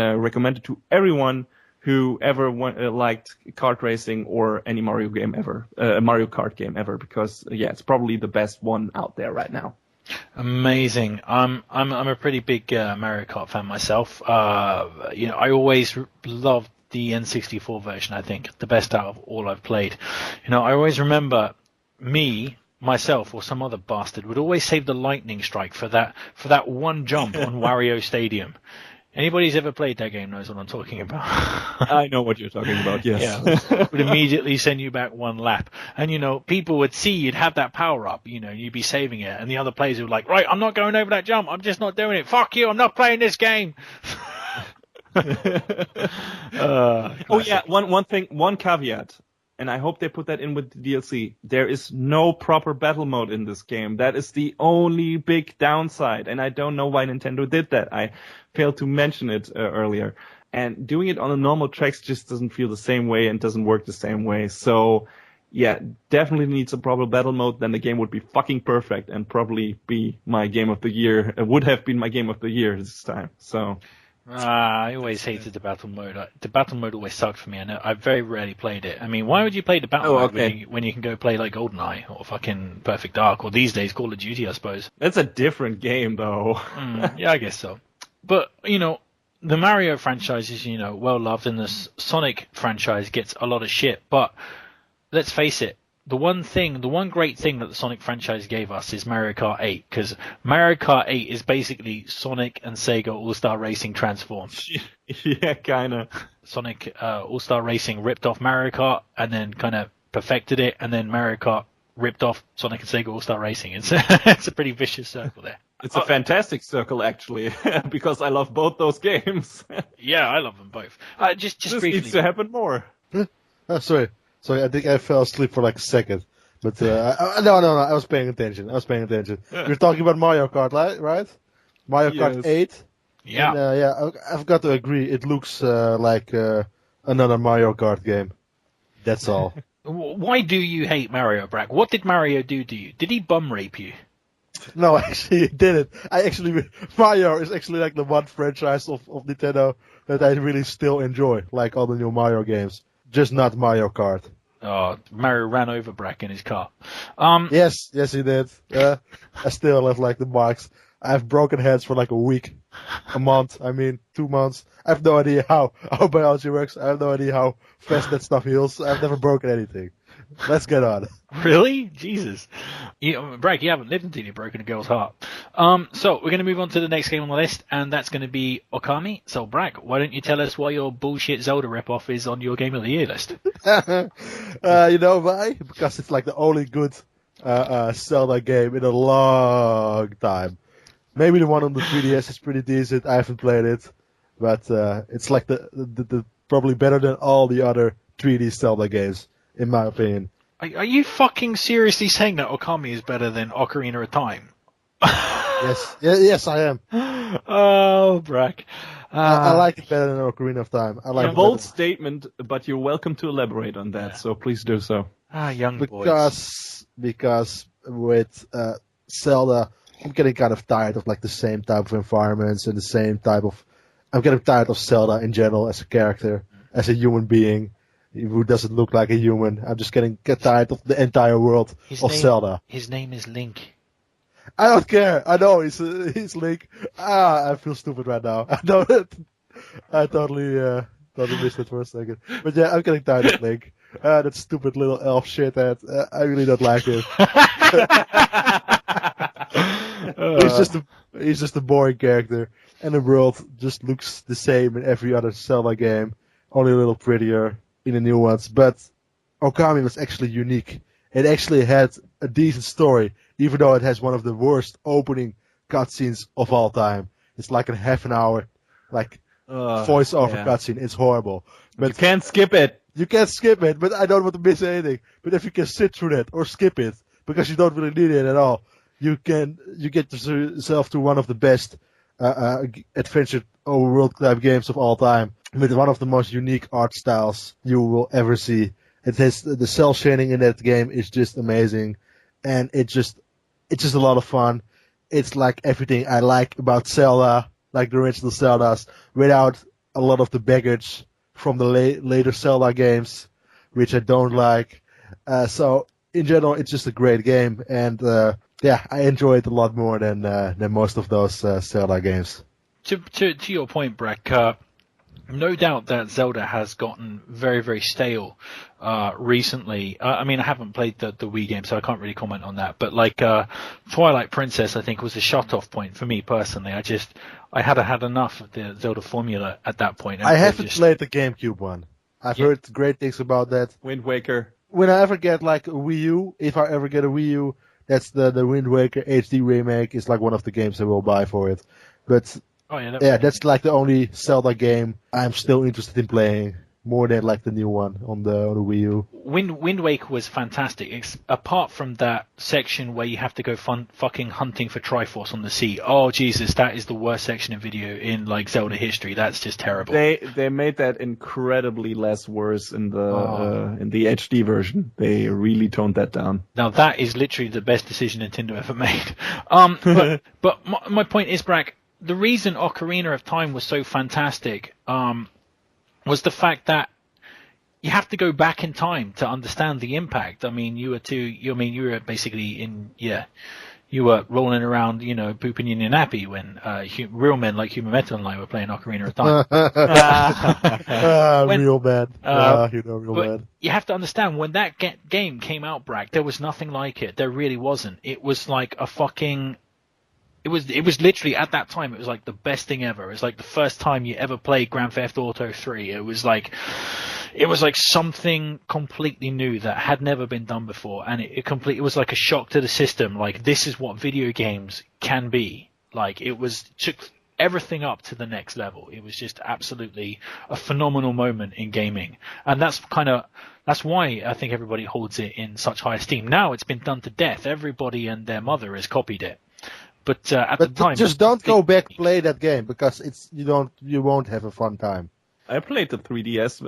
I recommend it to everyone who ever liked kart racing or any Mario game ever, Mario Kart game ever, because it's probably the best one out there right now. Amazing. I'm a pretty big Mario Kart fan myself. I always loved the N64 version. I think the best out of all I've played. I always remember myself or some other bastard would always save the lightning strike for that one jump on Wario Stadium. Anybody who's ever played that game knows what I'm talking about. I know what you're talking about, yes. Yeah, would immediately send you back one lap. And, people would see you'd have that power up, you'd be saving it. And the other players would be like, right, I'm not going over that jump. I'm just not doing it. Fuck you. I'm not playing this game. One caveat. And I hope they put that in with the DLC. There is no proper battle mode in this game. That is the only big downside. And I don't know why Nintendo did that. I failed to mention it earlier. And doing it on the normal tracks just doesn't feel the same way and doesn't work the same way. So, definitely needs a proper battle mode. Then the game would be fucking perfect and probably be my game of the year. It would have been my game of the year this time. So... I always hated the battle mode. The battle mode always sucked for me. I very rarely played it. I mean, why would you play the battle mode when you can go play like GoldenEye or fucking Perfect Dark or these days Call of Duty, I suppose? That's a different game, though. I guess so. But, the Mario franchise is, well loved, and the Sonic franchise gets a lot of shit. But let's face it, the one great thing that the Sonic franchise gave us is Mario Kart 8, because Mario Kart 8 is basically Sonic and Sega All-Star Racing transformed. Yeah, kinda. Sonic All-Star Racing ripped off Mario Kart and then kind of perfected it, and then Mario Kart ripped off Sonic and Sega All-Star Racing. It's a pretty vicious circle there. It's a fantastic circle, actually, because I love both those games. Yeah, I love them both. Just this briefly. Needs to happen more. Sorry, I think I fell asleep for like a second. But no, I was paying attention. You're talking about Mario Kart, right? Mario Kart 8. Yeah. And, I've got to agree. It looks like another Mario Kart game. That's all. Why do you hate Mario, Brack? What did Mario do to you? Did he bum rape you? No, actually, it didn't. Mario is actually like the one franchise of Nintendo that I really still enjoy, like all the new Mario games. Just not Mario Kart. Oh, Mario ran over Brack in his car. Yes, he did. I still have like the marks. I have broken heads for like a week, a month. 2 months. I have no idea how biology works. I have no idea how fast that stuff heals. I've never broken anything. Let's get on. Really? Jesus. Brack, you haven't lived until you've broken a girl's heart. So we're going to move on to the next game on the list, and that's going to be Okami. So, Brack, why don't you tell us why your bullshit Zelda ripoff is on your Game of the Year list? You know why? Because it's like the only good Zelda game in a long time. Maybe the one on the 3DS is pretty decent. I haven't played it, but it's like the probably better than all the other 3D Zelda games, in my opinion. Are you fucking seriously saying that Okami is better than Ocarina of Time? Yes, I am. Oh, Brack. I like it better than Ocarina of Time. I like a bold statement, but you're welcome to elaborate on that, so please do so. Young boys. Because with Zelda, I'm getting kind of tired of like the same type of environments and the same type of... I'm getting tired of Zelda in general as a character, as a human being who doesn't look like a human. I'm just get tired of the entire world Zelda. His name is Link. I don't care. I know he's Link. I feel stupid right now. I know it. I totally missed it for a second. But yeah, I'm getting tired of Link. That stupid little elf shit. I really don't like it. He's just a boring character, and the world just looks the same in every other Zelda game, only a little prettier in the new ones. But Okami was actually unique. It actually had a decent story, even though it has one of the worst opening cutscenes of all time. It's like a half an hour, voice-over cutscene. It's horrible. But you can't skip it. You can't skip it, but I don't want to miss anything. But if you can sit through that or skip it, because you don't really need it at all, you get yourself to one of the best adventure overworld type games of all time, with one of the most unique art styles you will ever see. It has the cell shading in that game is just amazing, and it's just a lot of fun. It's like everything I like about Zelda, like the original Zeldas, without a lot of the baggage from the later Zelda games, which I don't like. So in general, it's just a great game, and I enjoy it a lot more than most of those Zelda games. To your point, Brack, no doubt that Zelda has gotten very, very stale recently. I haven't played the Wii game, so I can't really comment on that. But Twilight Princess, I think, was a shut-off point for me personally. I had had enough of the Zelda formula at that point. I haven't played the GameCube one. I've heard great things about that. Wind Waker. When I ever get like a Wii U, if I ever get a Wii U, that's the Wind Waker HD remake. Is like one of the games I will buy for it. But that's like the only Zelda game I'm still interested in playing, more than like the new one on the Wii U. Wind Waker was fantastic. Apart from that section where you have to go fucking hunting for Triforce on the sea. Oh Jesus, that is the worst section of video in like Zelda history. That's just terrible. They made that incredibly less worse in the HD version. They really toned that down. Now that is literally the best decision Nintendo ever made. But my point is, Brack, the reason Ocarina of Time was so fantastic was the fact that you have to go back in time to understand the impact. You were basically you were rolling around, pooping in your nappy when real men like Human Metal and I were playing Ocarina of Time. Real bad. Real bad. You have to understand, when that game came out, Brack, there was nothing like it. There really wasn't. It was like a fucking... It was literally, at that time, it was like the best thing ever. It was like the first time you ever played Grand Theft Auto 3. It was like something completely new that had never been done before, and it was like a shock to the system. Like, this is what video games can be. Like, took everything up to the next level. It was just absolutely a phenomenal moment in gaming, and that's why I think everybody holds it in such high esteem. Now it's been done to death. Everybody and their mother has copied it. But the time, just don't go back play that game, because you won't have a fun time. I played the 3DS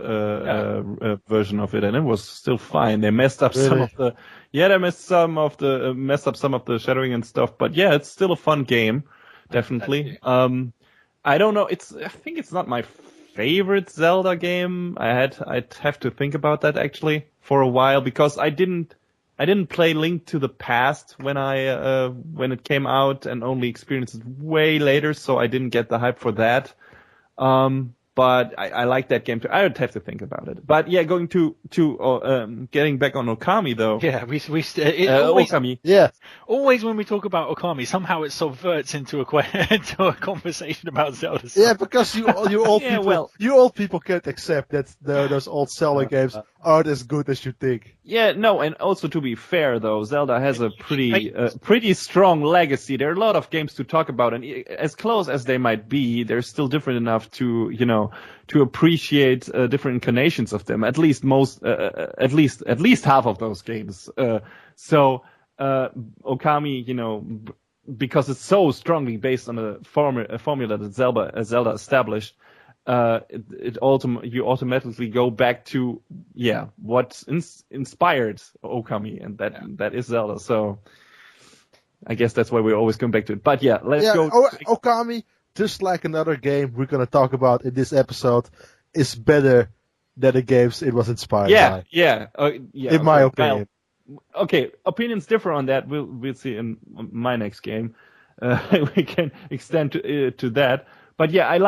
version of it, and it was still fine. They messed up some of the messed up some of the shadowing and stuff, but yeah, it's still a fun game, definitely. I don't know. I think it's not my favorite Zelda game. I'd have to think about that actually for a while, because I didn't play Link to the Past when it came out, and only experienced it way later, so I didn't get the hype for that. But I like that game too. I would have to think about it. But yeah, going to getting back on Okami though. Yeah, Okami. Yeah. Always when we talk about Okami, somehow it subverts into a conversation about Zelda. Yeah, because you old people can't accept that those old Zelda games aren't as good as you think. Yeah, no, and also to be fair though, Zelda has a pretty strong legacy. There are a lot of games to talk about, and as close as they might be, they're still different enough to appreciate different incarnations of them. At least half of those games. So Okami, because it's so strongly based on a formula that Zelda established, you automatically go back to what inspired Okami, and that is Zelda. So I guess that's why we're always going back to it. But yeah, let's go. Okami, just like another game we're going to talk about in this episode, is better than the games it was inspired by. In my opinion. Okay, opinions differ on that. We'll see in my next game. We can extend to that. But yeah, I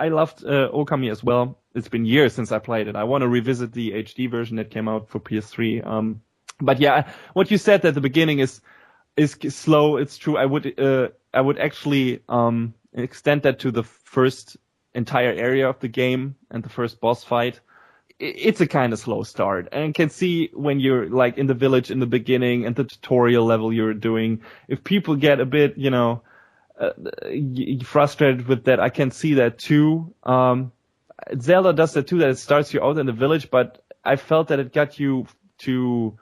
loved Okami as well. It's been years since I played it. I want to revisit the HD version that came out for PS3. But yeah, what you said at the beginning is slow. It's true. I would actually extend that to the first entire area of the game and the first boss fight. It's a kind of slow start, and can see when you're like in the village in the beginning and the tutorial level you're doing, if people get a bit, frustrated with that, I can see that too. Zelda does that too, that it starts you out in the village, but I felt that it got you to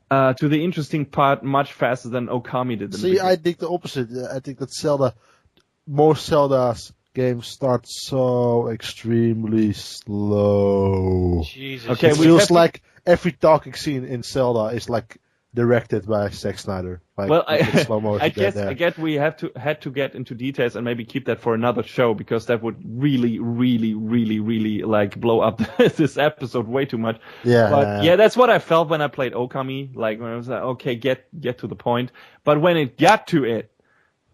the interesting part much faster than Okami did. See, I think the opposite. I think that most Zelda's games start so extremely slow. Jesus. Okay, it feels like every talking scene in Zelda is like directed by Zack Snyder. Like, well, slow motion I guess we had to get into details and maybe keep that for another show, because that would really, really, really, really like blow up this episode way too much. Yeah. That's what I felt when I played Okami. Like when I was like, okay, get to the point. But when it got to it,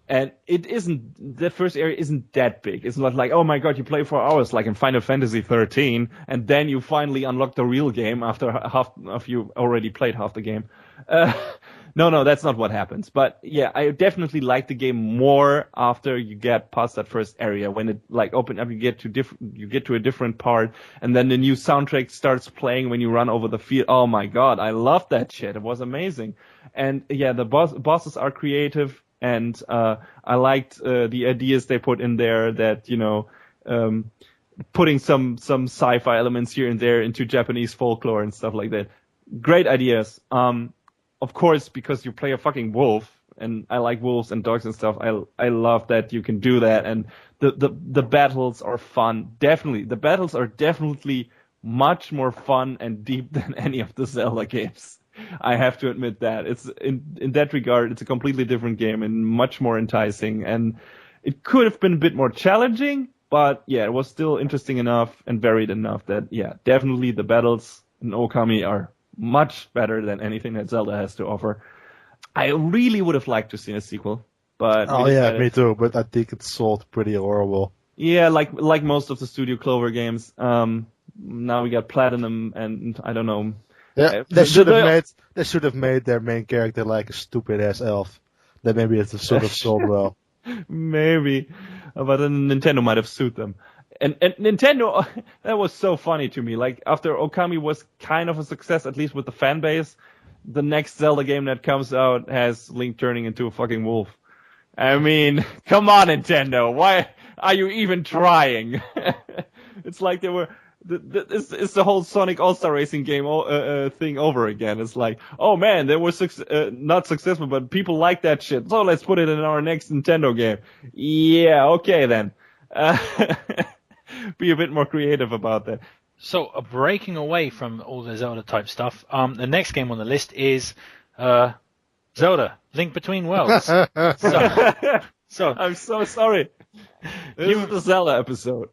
and the first area isn't that big. It's not like, oh my god, you play 4 hours like in Final Fantasy 13, and then you finally unlock the real game after half of you already played half the game. No, that's not what happens. But yeah, I definitely like the game more after you get past that first area. When it like open up, you get to a different part, and then the new soundtrack starts playing when you run over the field. Oh my god, I loved that shit. It was amazing. And yeah, the bosses are creative. And I liked the ideas they put in there, that putting some sci-fi elements here and there into Japanese folklore and stuff like that. Great ideas. Of course, because you play a fucking wolf, and I like wolves and dogs and stuff. I love that you can do that, and the battles are fun. Definitely, the battles are definitely much more fun and deep than any of the Zelda games. I have to admit that. It's in that regard, it's a completely different game and much more enticing. And it could have been a bit more challenging, but yeah, it was still interesting enough and varied enough that, yeah, definitely the battles in Okami are much better than anything that Zelda has to offer. I really would have liked to see a sequel, but me too. But I think it's sold pretty horrible. Yeah, like most of the Studio Clover games. Now we got Platinum, and I don't know. Yeah, they should have made their main character like a stupid ass elf. Then maybe it's sort of sold well. Maybe, but then Nintendo might have sued them. And Nintendo, that was so funny to me. Like after Okami was kind of a success, at least with the fan base, the next Zelda game that comes out has Link turning into a fucking wolf. I mean, come on, Nintendo, why are you even trying? It's like they were. It's the whole Sonic All-Star Racing game thing over again. It's like, oh man, they were not successful, but people like that shit, so let's put it in our next Nintendo game. Yeah, okay then. be a bit more creative about that. So, breaking away from all the Zelda type stuff, the next game on the list is Zelda: Link Between Worlds. So I'm so sorry. This is the Zelda episode.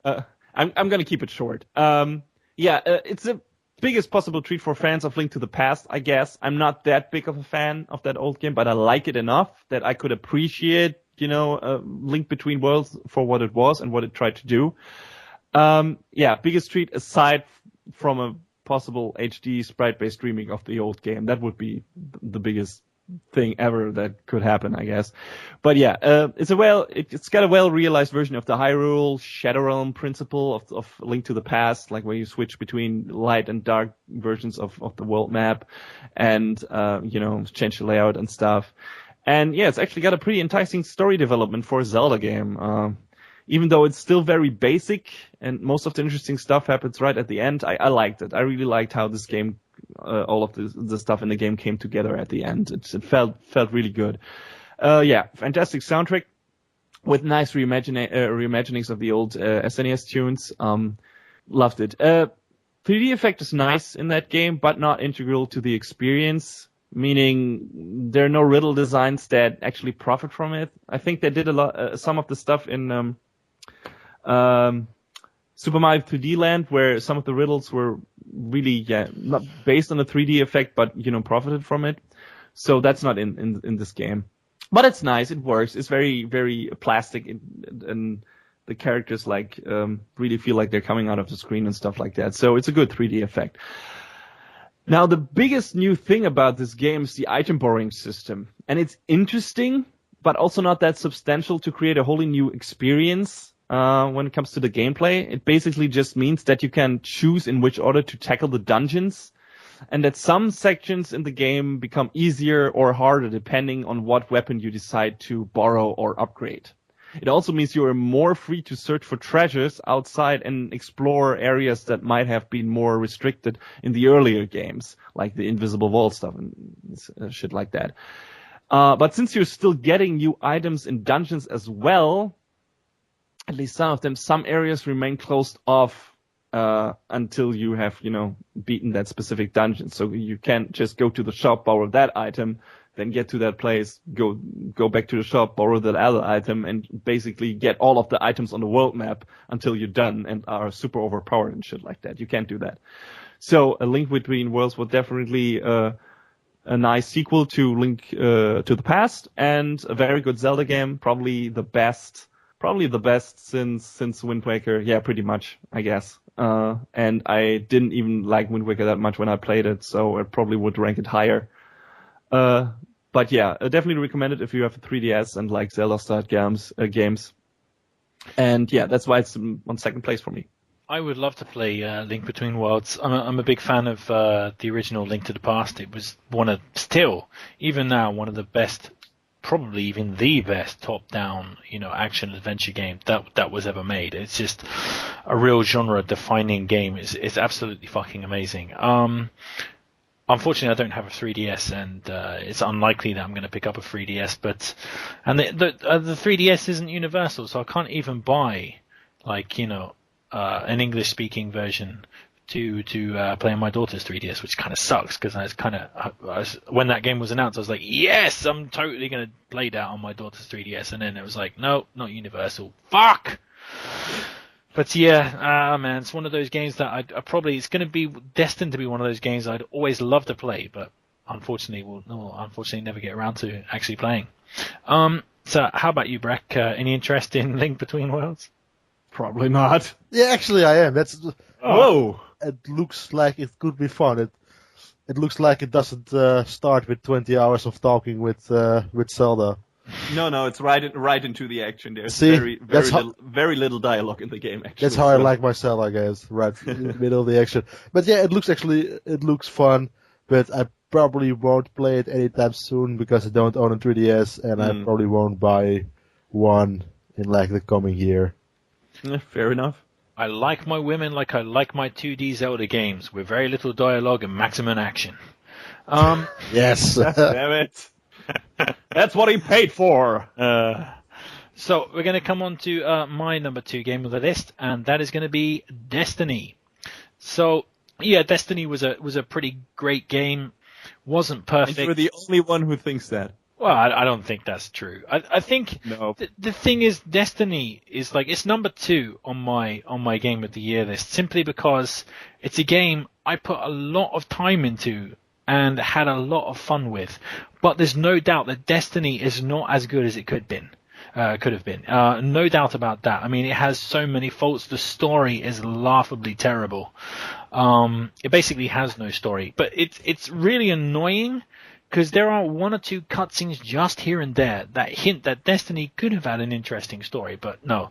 I'm gonna keep it short. It's the biggest possible treat for fans of Link to the Past, I guess. I'm not that big of a fan of that old game, but I like it enough that I could appreciate, Link Between Worlds for what it was and what it tried to do. Biggest treat aside from a possible HD sprite-based remake of the old game. That would be the biggest thing ever that could happen, I guess. But it's got a well-realized version of the Hyrule Shadow Realm principle of Link to the Past, like where you switch between light and dark versions of the world map and, change the layout and stuff. And it's actually got a pretty enticing story development for a Zelda game. Even though it's still very basic and most of the interesting stuff happens right at the end, I liked it. I really liked how this game, all of the stuff in the game came together at the end. It felt really good. Fantastic soundtrack with nice reimaginings of the old SNES tunes. Loved it. 3D effect is nice in that game, but not integral to the experience. Meaning there are no riddle designs that actually profit from it. I think they did some of the stuff in Super Mario 3D Land, where some of the riddles were really, not based on the 3D effect, but, profited from it. So that's not in this game. But it's nice, it works, it's very, very plastic, and the characters, really feel like they're coming out of the screen and stuff like that. So it's a good 3D effect. Now, the biggest new thing about this game is the item borrowing system. And it's interesting, but also not that substantial to create a wholly new experience when it comes to the gameplay. It basically just means that you can choose in which order to tackle the dungeons, and that some sections in the game become easier or harder depending on what weapon you decide to borrow or upgrade. It also means you are more free to search for treasures outside and explore areas that might have been more restricted in the earlier games, like the invisible wall stuff and shit like that. But since you're still getting new items in dungeons as well, at least some of them, some areas remain closed off until you have, beaten that specific dungeon. So you can't just go to the shop, borrow that item, then get to that place, go back to the shop, borrow that other item, and basically get all of the items on the world map until you're done and are super overpowered and shit like that. You can't do that. So A Link Between Worlds was definitely a nice sequel to Link to the Past, and a very good Zelda game, probably the best since Wind Waker. Yeah, pretty much, I guess. And I didn't even like Wind Waker that much when I played it, so I probably would rank it higher. But yeah, I definitely recommend it if you have a 3DS and like Zelda-style games. And yeah, that's why it's on second place for me. I would love to play Link Between Worlds. I'm a big fan of the original Link to the Past. It was even now, one of the best, probably even the best top-down, action adventure game that was ever made. It's just a real genre-defining game. It's absolutely fucking amazing. Unfortunately, I don't have a 3DS, and it's unlikely that I'm going to pick up a 3DS. And the 3DS isn't universal, so I can't even buy an English-speaking version to play on my daughter's 3DS, which kind of sucks because when that game was announced, I was like, yes, I'm totally going to play that on my daughter's 3DS, and then it was like, no, not universal. Fuck. But yeah, man, it's one of those games that it's going to be destined to be one of those games I'd always love to play, but unfortunately never get around to actually playing. So how about you, Breck? Any interest in Link Between Worlds? Probably not. Yeah, actually I am. Whoa! It looks like it could be fun. It looks like it doesn't start with 20 hours of talking with Zelda. No, it's right into the action. There's very little dialogue in the game, actually. That's how I like my Zelda games, right in the middle of the action. But yeah, it looks fun, but I probably won't play it anytime soon because I don't own a 3DS, and I probably won't buy one in the coming year. Yeah, fair enough. I like my women like I like my 2D Zelda games, with very little dialogue and maximum action. Yes. Damn it. That's what he paid for. So we're going to come on to my number 2 game of the list, and that is going to be Destiny. So yeah, Destiny was a pretty great game. Wasn't perfect. And you're the only one who thinks that. Well, I don't think that's true. I think No. the thing is, Destiny is like, it's number 2 on my game of the year list, simply because it's a game I put a lot of time into and had a lot of fun with. But there's no doubt that Destiny is not as good as it could have been. No doubt about that. I mean, it has so many faults. The story is laughably terrible. It basically has no story, but it's really annoying, because there are 1 or 2 cutscenes just here and there that hint that Destiny could have had an interesting story, but no,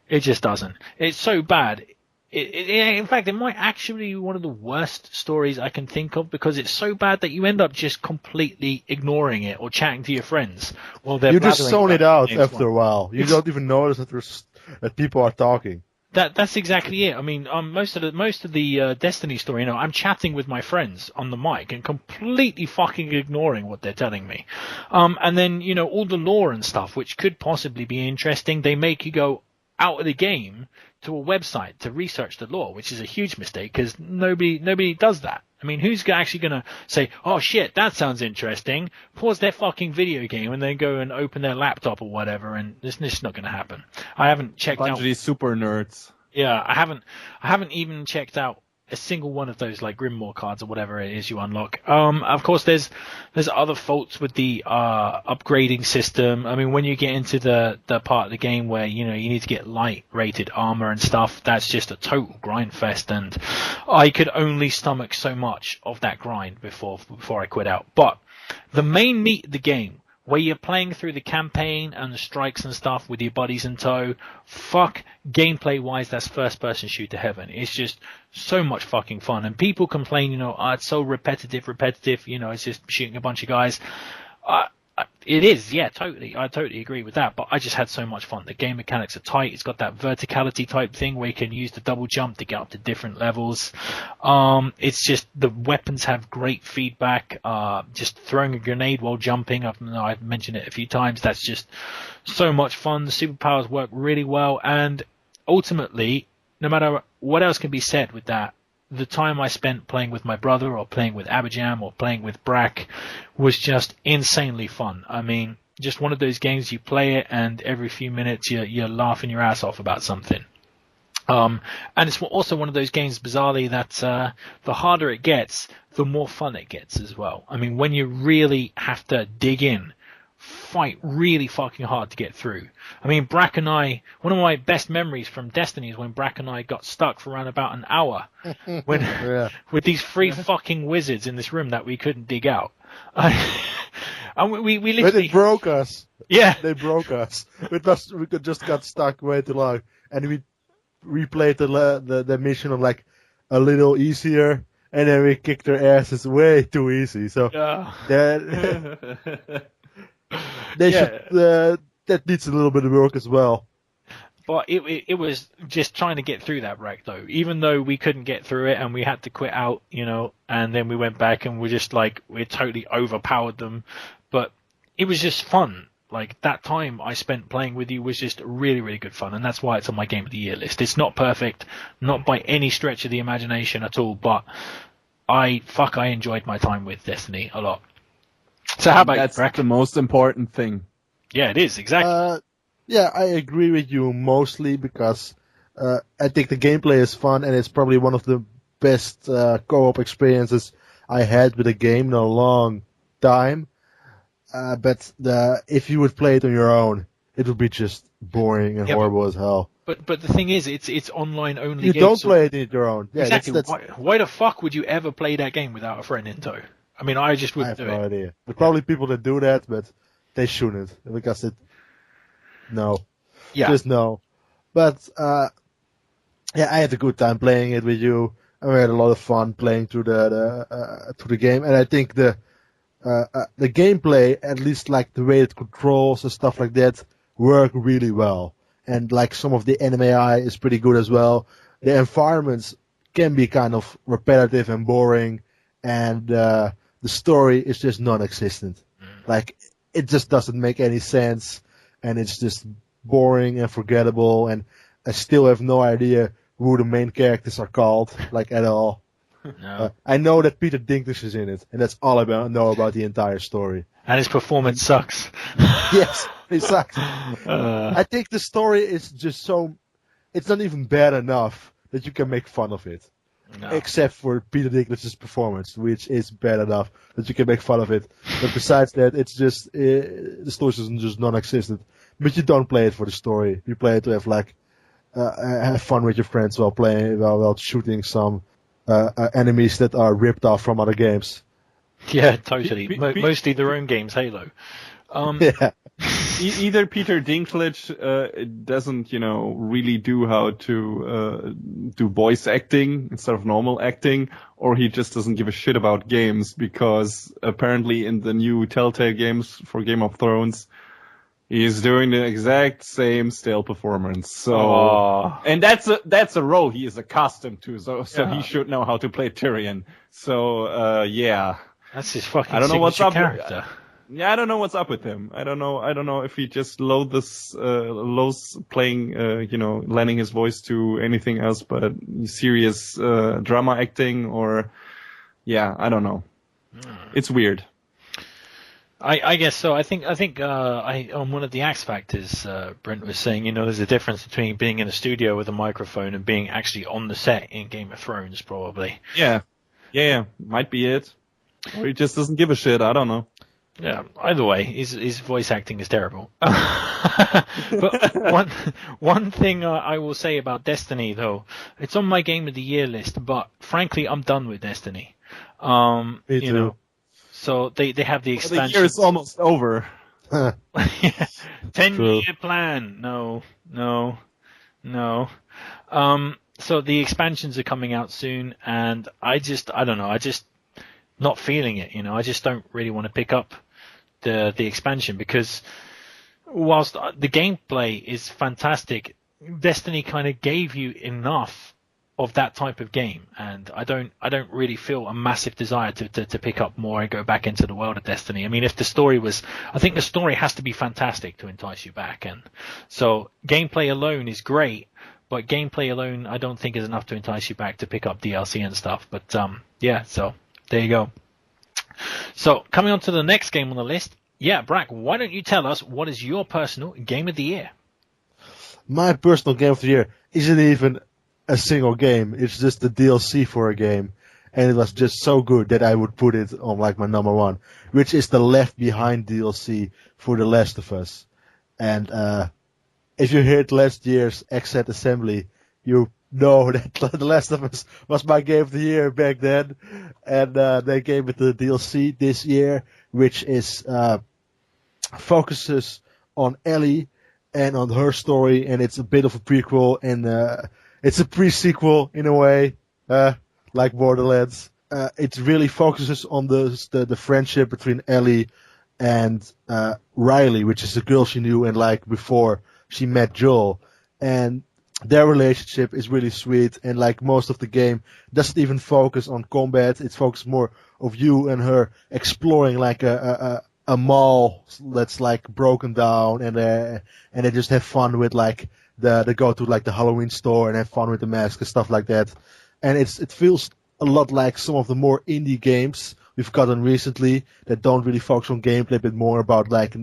it just doesn't. It's so bad. In fact, it might actually be one of the worst stories I can think of, because it's so bad that you end up just completely ignoring it or chatting to your friends while they're You just zone it out after a one. while. You don't even notice that people are talking. That's exactly it. I mean, most of the Destiny story, I'm chatting with my friends on the mic and completely fucking ignoring what they're telling me. And then, all the lore and stuff, which could possibly be interesting, they make you go out of the game to a website to research the lore, which is a huge mistake, because nobody does that. I mean, who's actually going to say, oh shit, that sounds interesting, pause their fucking video game and then go and open their laptop or whatever, and this is not going to happen. I haven't checked out... Bunch of these super nerds. Yeah, I haven't even checked out a single one of those, like Grimoire cards or whatever it is you unlock. Of course, there's other faults with the upgrading system. I mean, when you get into the part of the game where you need to get light rated armor and stuff, that's just a total grind fest, and I could only stomach so much of that grind before I quit out. But the main meat of the game, where you're playing through the campaign and the strikes and stuff with your buddies in tow, fuck, gameplay-wise, that's first-person shooter heaven. It's just so much fucking fun. And people complain, it's so repetitive, it's just shooting a bunch of guys. It is, yeah, totally. I totally agree with that, but I just had so much fun. The game mechanics are tight. It's got that verticality type thing where you can use the double jump to get up to different levels. It's just, the weapons have great feedback. Just throwing a grenade while jumping, I've mentioned it a few times, that's just so much fun. The superpowers work really well, and ultimately, no matter what else can be said with that, the time I spent playing with my brother or playing with Abijam or playing with Brack was just insanely fun. I mean, just one of those games you play it and every few minutes you're laughing your ass off about something. And it's also one of those games, bizarrely, that the harder it gets, the more fun it gets as well. I mean, when you really have to dig in, fight really fucking hard to get through. I mean, Brack and I, one of my best memories from Destiny is when Brack and I got stuck for around about an hour with these 3 fucking wizards in this room that we couldn't dig out. And we literally... But they broke us. Yeah. They broke us. We just got stuck way too long. And we replayed the mission on like a little easier, and then we kicked their asses way too easy. So that needs a little bit of work as well. But it was just trying to get through that wreck, though. Even though we couldn't get through it and we had to quit out, and then we went back and we totally overpowered them. But it was just fun. Like, that time I spent playing with you was just really, really good fun, and that's why it's on my Game of the Year list. It's not perfect, not by any stretch of the imagination at all, but I enjoyed my time with Destiny a lot. So how about you, Brack? That's the most important thing. Yeah, it is, exactly. Yeah, I agree with you mostly, because I think the gameplay is fun, and it's probably one of the best co-op experiences I had with a game in a long time. But if you would play it on your own, it would be just boring and horrible as hell. But the thing is, it's online only. You don't play it on your own. Yeah, exactly. Why the fuck would you ever play that game without a friend in tow? I mean, I just wouldn't do it. I have no idea. There's probably people that do that, but they shouldn't, because no. Yeah. Just no. But I had a good time playing it with you, and we had a lot of fun playing through the game. And I think the gameplay, at least like the way it controls and stuff like that, work really well. And like some of the anime AI is pretty good as well. The environments can be kind of repetitive and boring, and the story is just non-existent. Like, it just doesn't make any sense, and it's just boring and forgettable, and I still have no idea who the main characters are called, like at all. No. I know that Peter Dinklage is in it, and that's all I know about the entire story. And his performance sucks. Yes, it sucks. I think the story is just so... It's not even bad enough that you can make fun of it. No. Except for Peter Dinklage's performance, which is bad enough that you can make fun of it. But besides that, it's just... the story is just non-existent. But you don't play it for the story. You play it to have, like... have fun with your friends while shooting some enemies that are ripped off from other games. Yeah, totally. Mostly their own games, Halo. Yeah. Either Peter Dinklage doesn't, really do how to do voice acting instead of normal acting, or he just doesn't give a shit about games, because apparently in the new Telltale games for Game of Thrones, he's doing the exact same stale performance. So, and that's a role he is accustomed to. So he should know how to play Tyrion. So, yeah. That's his fucking I don't know what's up character. Yeah, I don't know what's up with him. I don't know if he just loathes playing, lending his voice to anything else but serious drama acting, or I don't know. It's weird. I guess so. I think on one of the X Factors, Brent was saying, there's a difference between being in a studio with a microphone and being actually on the set in Game of Thrones, probably. Yeah, might be it. Or he just doesn't give a shit. I don't know. Yeah, either way, his voice acting is terrible. But one thing I will say about Destiny, though, it's on my Game of the Year list, but frankly, I'm done with Destiny. Me too. So they have the expansion. The year is almost over. 10-year plan. No. So the expansions are coming out soon, and I don't know. I just not feeling it. I just don't really want to pick up the expansion, because whilst the gameplay is fantastic, Destiny kind of gave you enough of that type of game, and I don't really feel a massive desire to pick up more and go back into the world of Destiny. I mean, if the story was, I think the story has to be fantastic to entice you back, and so gameplay alone is great, but gameplay alone I don't think is enough to entice you back to pick up DLC and stuff. But so there you go. So coming on to the next game on the list, Brack, why don't you tell us what is your personal Game of the Year? My personal Game of the Year isn't even a single game. It's just the DLC for a game. And it was just so good that I would put it on like my number one, which is the Left Behind DLC for The Last of Us. And if you heard last year's Exit Assembly, you know that The Last of Us was my Game of the Year back then. And they gave it the DLC this year, which is focuses on Ellie and on her story, and it's a bit of a prequel, and it's a pre-sequel in a way, like Borderlands. It really focuses on the friendship between Ellie and Riley, which is the girl she knew and liked before she met Joel. And their relationship is really sweet, and like most of the game doesn't even focus on combat. It's focused more of you and her exploring like a mall that's like broken down, and they just have fun with like they go to like the Halloween store and have fun with the mask and stuff like that. And it feels a lot like some of the more indie games we've gotten recently that don't really focus on gameplay, but more about like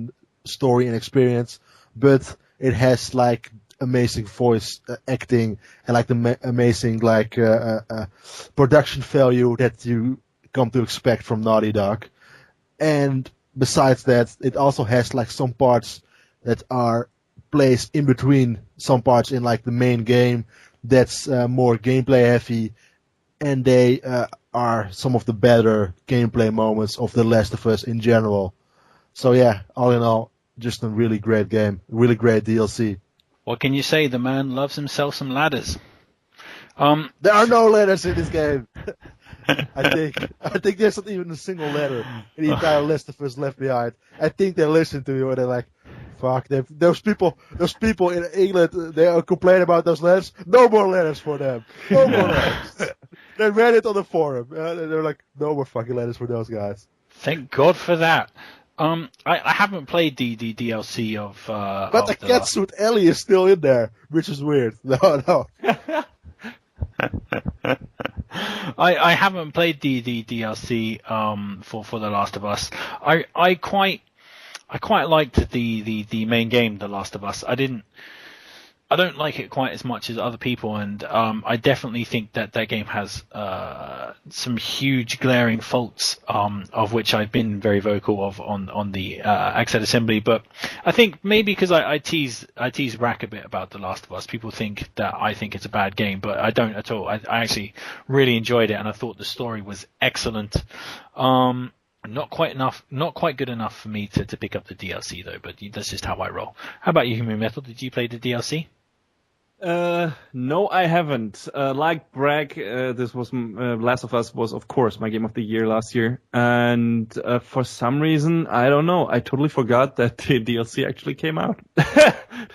story and experience. But it has like amazing voice acting and like the amazing like production value that you come to expect from Naughty Dog. And besides that, it also has like some parts that are placed in between some parts in like the main game that's more gameplay heavy, and they are some of the better gameplay moments of The Last of Us in general. So yeah, all in all, just a really great game, really great DLC. What can you say? The man loves himself some ladders. There are no ladders in this game. I think there's not even a single ladder in the entire Last of Us Left Behind. I think they listen to you and they're like, fuck, those people in England, they are complaining about those ladders. No more ladders for them. No more ladders. They read it on the forum. They're like, no more fucking ladders for those guys. Thank God for that. I haven't played the DLC of. But the catsuit Ellie is still in there, which is weird. No. I haven't played the DLC for The Last of Us. I quite liked the main game, The Last of Us. I don't like it quite as much as other people, and I definitely think that game has some huge glaring faults, of which I've been very vocal of on the Access Assembly. But I think maybe because I tease Rack a bit about The Last of Us, people think that I think it's a bad game, but I don't at all. I actually really enjoyed it, and I thought the story was excellent. Not quite good enough for me to pick up the DLC though, but that's just how I roll. How about you, Human Metal? Did you play the DLC? No, I haven't. Like Bragg, this was Last of Us was of course my game of the year last year, and for some reason I don't know, I totally forgot that the DLC actually came out.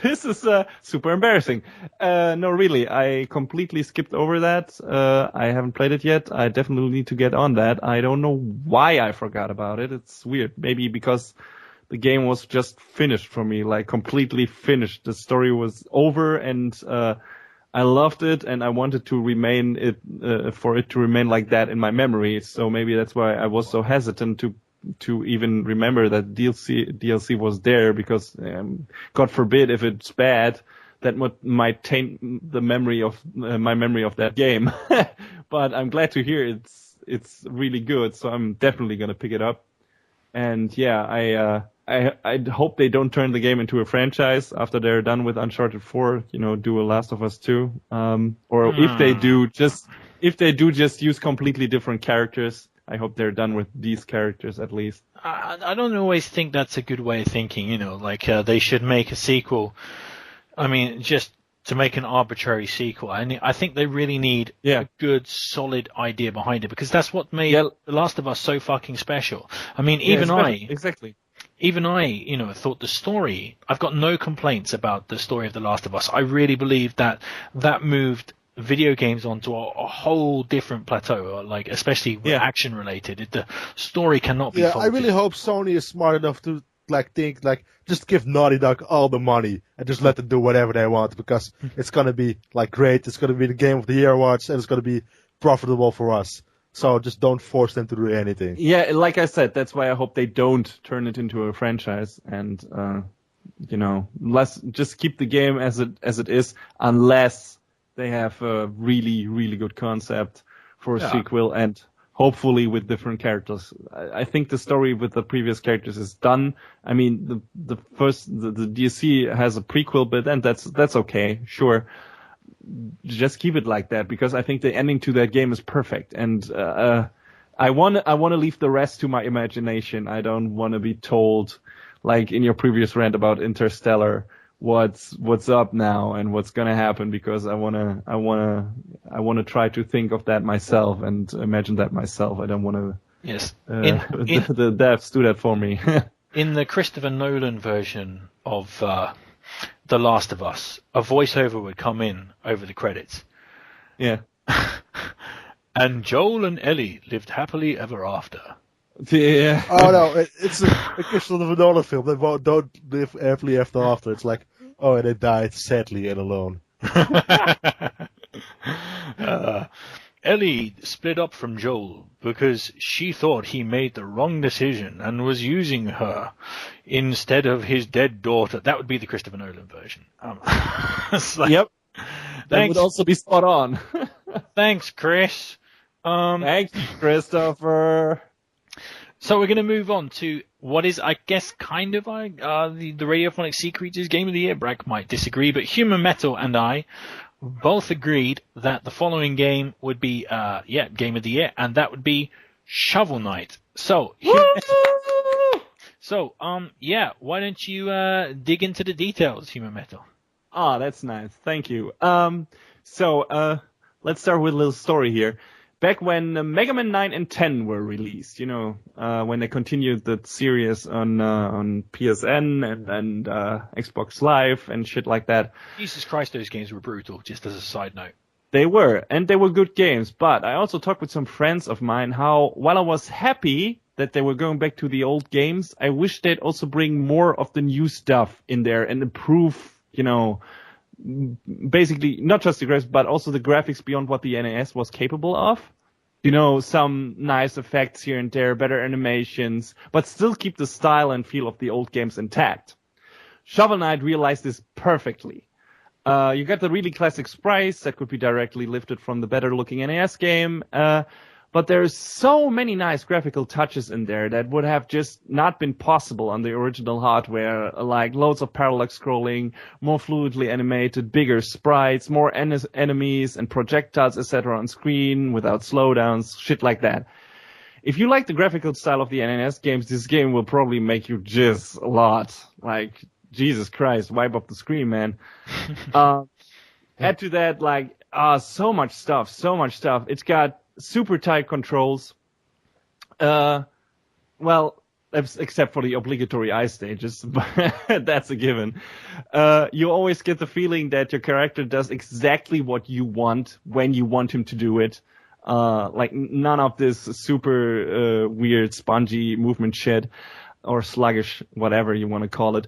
This is super embarrassing. No, really, I completely skipped over that. I haven't played it yet. I definitely need to get on that. I don't know why I forgot about it. It's weird. Maybe because the game was just finished for me, like completely finished. The story was over, and I loved it, and I wanted to remain it for it to remain like that in my memory. So maybe that's why I was so hesitant to even remember that DLC was there, because God forbid if it's bad, that might taint the memory of my memory of that game. But I'm glad to hear it's really good, so I'm definitely gonna pick it up. And yeah, I hope they don't turn the game into a franchise after they're done with Uncharted 4, do a Last of Us 2. Or if they do just use completely different characters, I hope they're done with these characters at least. I don't always think that's a good way of thinking, they should make a sequel. I mean, just to make an arbitrary sequel. I think they really need a good, solid idea behind it, because that's what made The Last of Us so fucking special. I mean, even I thought the story, I've got no complaints about the story of The Last of Us. I really believe that moved video games onto a whole different plateau, especially action related. The story cannot be faulted. I really hope Sony is smart enough to think just give Naughty Dog all the money and just let them do whatever they want, because it's gonna be great. It's gonna be the Game of the Year awards, and it's gonna be profitable for us. So just don't force them to do anything. Yeah, like I said, that's why I hope they don't turn it into a franchise, and just keep the game as it is, unless they have a really, really good concept for a sequel, and hopefully with different characters. I think the story with the previous characters is done. I mean, the DLC has a prequel bit, and that's okay, sure. Just keep it like that, because I think the ending to that game is perfect, and I want to leave the rest to my imagination. I don't want to be told, like in your previous rant about Interstellar, what's up now and what's gonna happen, because I wanna try to think of that myself and imagine that myself. I don't want to. Yes. The devs do that for me. In the Christopher Nolan version of The Last of Us, a voiceover would come in over the credits. Yeah. And Joel and Ellie lived happily ever after. Yeah. Oh no, it's a Christopher Nolan film. They don't live happily ever after. It's like, and they died sadly and alone. Ellie split up from Joel because she thought he made the wrong decision and was using her instead of his dead daughter. That would be the Christopher Nolan version. Yep. That would also be spot on. Thanks, Chris. Thanks, Christopher. So we're going to move on to what is, I guess, kind of the Radiophonic Sea Creatures Game of the Year. Brack might disagree, but Human Metal and I both agreed that the following game would be, Game of the Year, and that would be Shovel Knight. So, why don't you dig into the details, Human Metal? Oh, that's nice. Thank you. So let's start with a little story here. Back when Mega Man 9 and 10 were released, when they continued the series on PSN and Xbox Live and shit like that. Jesus Christ, those games were brutal, just as a side note. They were, and they were good games, but I also talked with some friends of mine how, while I was happy that they were going back to the old games. I wish they'd also bring more of the new stuff in there and improve, basically not just the graphics, but also the graphics beyond what the NES was capable of. Some nice effects here and there, better animations, but still keep the style and feel of the old games intact. Shovel Knight realized this perfectly. You got the really classic sprites that could be directly lifted from the better-looking NES game, but there's so many nice graphical touches in there that would have just not been possible on the original hardware, like loads of parallax scrolling, more fluidly animated, bigger sprites, more enemies and projectiles, etc. on screen without slowdowns, shit like that. If you like the graphical style of the NES games, this game will probably make you jizz a lot. Like, Jesus Christ, wipe up the screen, man. Add to that, so much stuff. It's got super tight controls. Except for the obligatory ice stages, but that's a given. You always get the feeling that your character does exactly what you want when you want him to do it. None of this super weird spongy movement shit or sluggish, whatever you want to call it.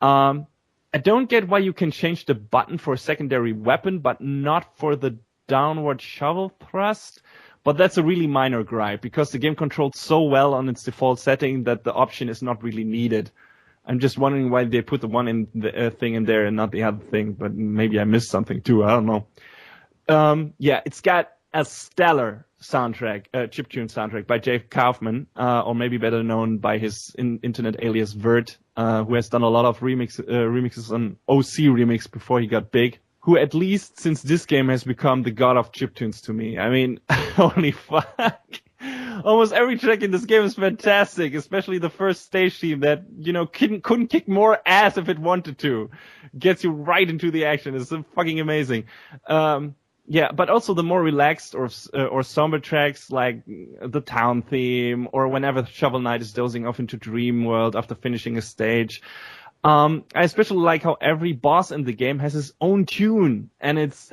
I don't get why you can change the button for a secondary weapon, but not for the downward shovel thrust. But that's a really minor gripe, because the game controls so well on its default setting that the option is not really needed. I'm just wondering why they put the one in the thing in there and not the other thing, but maybe I missed something too, I don't know. It's got a stellar soundtrack, chiptune soundtrack by Geoff Kaufman, or maybe better known by his internet alias Vert, who has done a lot of remixes on OC Remix before he got big, who at least since this game has become the god of chiptunes to me. I mean, holy fuck. Almost every track in this game is fantastic, especially the first stage theme that, couldn't kick more ass if it wanted to. Gets you right into the action. It's fucking amazing. But also the more relaxed or somber tracks like the town theme, or whenever Shovel Knight is dozing off into Dream World after finishing a stage. I especially like how every boss in the game has his own tune, and it's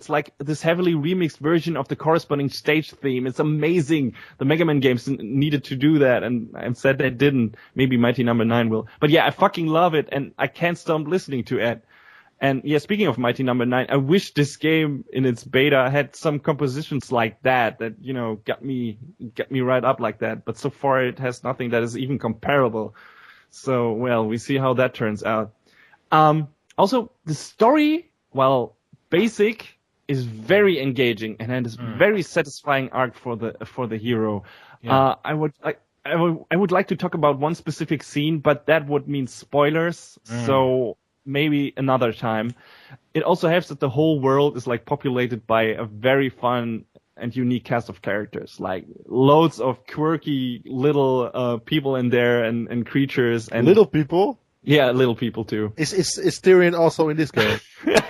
like this heavily remixed version of the corresponding stage theme. It's amazing. The Mega Man games needed to do that, and I'm sad they didn't. Maybe Mighty No. 9 will. But yeah, I fucking love it, and I can't stop listening to it. And yeah, speaking of Mighty No. 9, I wish this game in its beta had some compositions like that got me right up like that. But so far it has nothing that is even comparable. So, well, we see how that turns out. Also, the story, while basic, is very engaging and has a very satisfying arc for the hero. Yeah. I would like to talk about one specific scene, but that would mean spoilers. So maybe another time. It also helps that the whole world is populated by a very fun and unique cast of characters, like loads of quirky little people in there and creatures and little people. Yeah, little people too. Is Tyrion also in this game?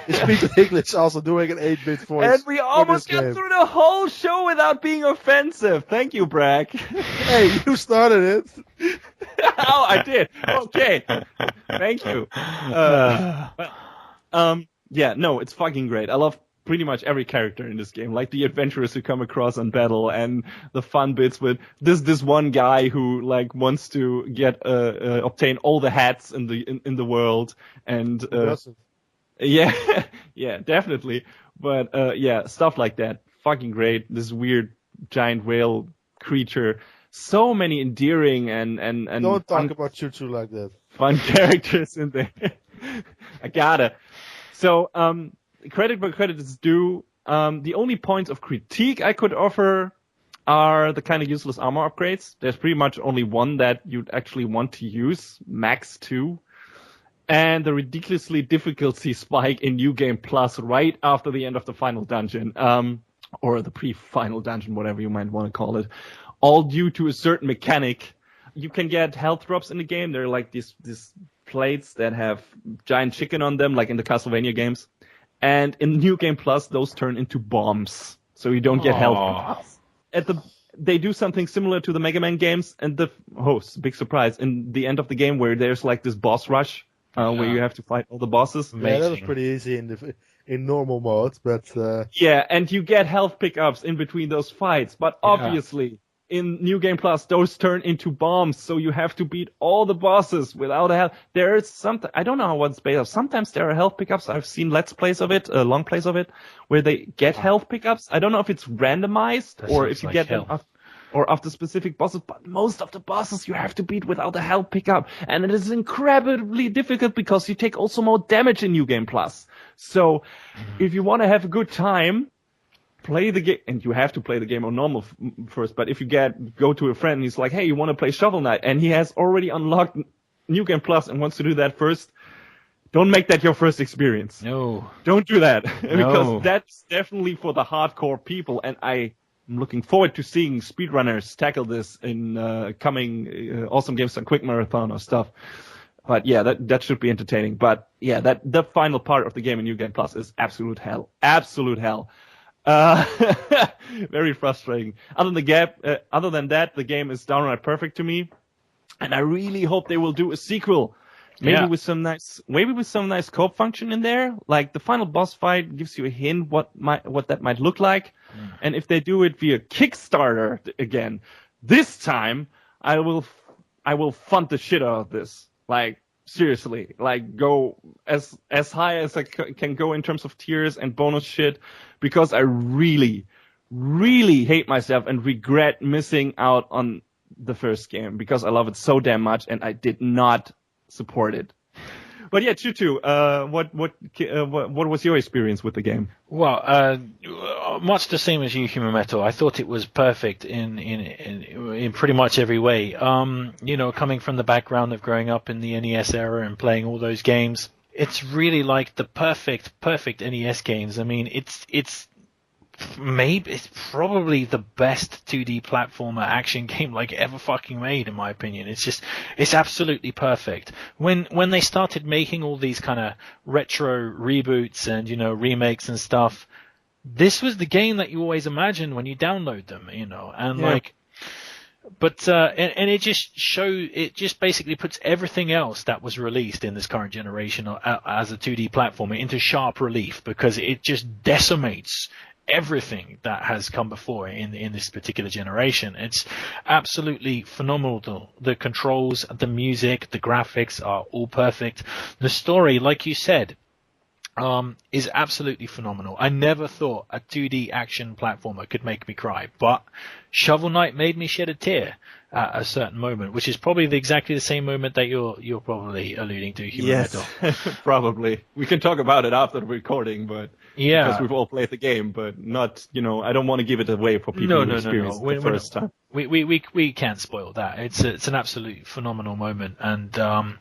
Is Peter Dinklage also doing an 8-bit voice? And we almost got through the whole show without being offensive. Thank you, Brack. Hey, you started it. Oh, I did. Okay. Thank you. It's fucking great. I love pretty much every character in this game, like the adventurers who come across on battle, and the fun bits with this one guy who wants to get obtain all the hats in the world, and yeah, definitely. But stuff like that, fucking great. This weird giant whale creature, so many endearing and don't talk about Choo-Choo like that. Fun characters in there. I gotta. So credit where credit is due. The only points of critique I could offer are the kind of useless armor upgrades. There's pretty much only one that you'd actually want to use, max 2. And the ridiculously difficulty spike in New Game Plus right after the end of the final dungeon, or the pre-final dungeon, whatever you might want to call it, all due to a certain mechanic. You can get health drops in the game. They're like these plates that have giant chicken on them, like in the Castlevania games. And in New Game Plus, those turn into bombs, so you don't get health. They do something similar to the Mega Man games, and big surprise, in the end of the game where there's this boss rush, where you have to fight all the bosses. Yeah, that was pretty easy in normal mode, but... Yeah, and you get health pickups in between those fights, but obviously, in New Game Plus, those turn into bombs, so you have to beat all the bosses without a health. There is something, I don't know what's based on. Sometimes there are health pickups. I've seen Let's Plays of it, long plays of it, where they get health pickups. I don't know if it's randomized or if you get them or after specific bosses, but most of the bosses you have to beat without a health pickup. And it is incredibly difficult because you take also more damage in New Game Plus. So if you want to have a good time, play the game, and you have to play the game on normal first, but if you go to a friend and he's like, hey, you want to play Shovel Knight, and he has already unlocked New Game Plus and wants to do that first, don't make that your first experience. No. Don't do that. No. Because that's definitely for the hardcore people, and I'm looking forward to seeing speedrunners tackle this in coming Awesome Games and Quick Marathon or stuff. But yeah, that should be entertaining. But yeah, the final part of the game in New Game Plus is absolute hell. Absolute hell. Very frustrating. Other than that, the game is downright perfect to me, and I really hope they will do a sequel. Maybe with some nice co-op function in there. Like the final boss fight gives you a hint what that might look like. And if they do it via Kickstarter again, this time I will fund the shit out of this. Like seriously, like go as high as I can go in terms of tiers and bonus shit, because I really, really hate myself and regret missing out on the first game because I love it so damn much and I did not support it. But yeah, Tutu, what was your experience with the game? Well, much the same as you, Human Metal. I thought it was perfect in pretty much every way. Coming from the background of growing up in the NES era and playing all those games, it's really like the perfect NES games. I mean, it's probably the best 2D platformer action game like ever fucking made, in my opinion. It's absolutely perfect. When they started making all these kind of retro reboots and, remakes and stuff, this was the game that you always imagined when you download them, and yeah. And it just basically puts everything else that was released in this current generation as a 2D platformer into sharp relief, because it just decimates everything that has come before in this particular generation. It's absolutely phenomenal. The controls, the music, the graphics are all perfect. The story, like you said, is absolutely phenomenal. I never thought a 2D action platformer could make me cry, but Shovel Knight made me shed a tear at a certain moment, which is probably exactly the same moment that you're probably alluding to, Human Metal. Probably. We can talk about it after the recording, but yeah, because we've all played the game, but not, I don't want to give it away for people who experience it the first time. We can't spoil that. It's an absolute phenomenal moment, and the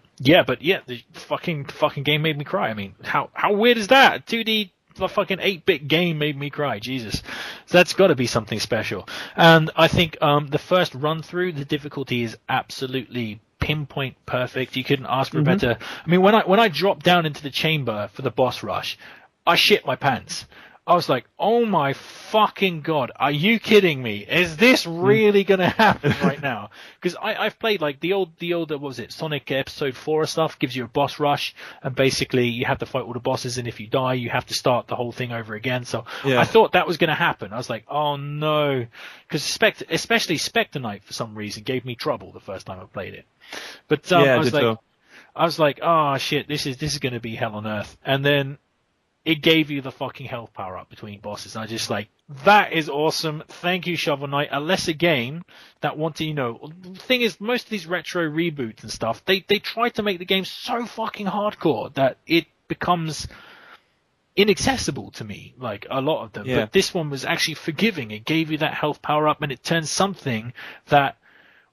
fucking game made me cry. I mean, how weird is that? 2D fucking 8-bit game made me cry. Jesus, that's got to be something special. And I think the first run through, the difficulty is absolutely pinpoint perfect. You couldn't ask for a better. I mean, when I dropped down into the chamber for the boss rush, I shit my pants. I was like, oh my fucking god, are you kidding me? Is this really going to happen right now? Because I've played like the old, what was it, Sonic Episode 4 stuff, gives you a boss rush, and basically you have to fight all the bosses, and if you die, you have to start the whole thing over again. So I thought that was going to happen. I was like, oh no. Because especially Spectre Knight, for some reason, gave me trouble the first time I played it. But I was like, oh shit, this is going to be hell on earth. And then it gave you the fucking health power up between bosses. I just like, that is awesome. Thank you, Shovel Knight. A lesser game that wanted, the thing is, most of these retro reboots and stuff, they try to make the game so fucking hardcore that it becomes inaccessible to me, like a lot of them. Yeah. But this one was actually forgiving. It gave you that health power up, and it turned something that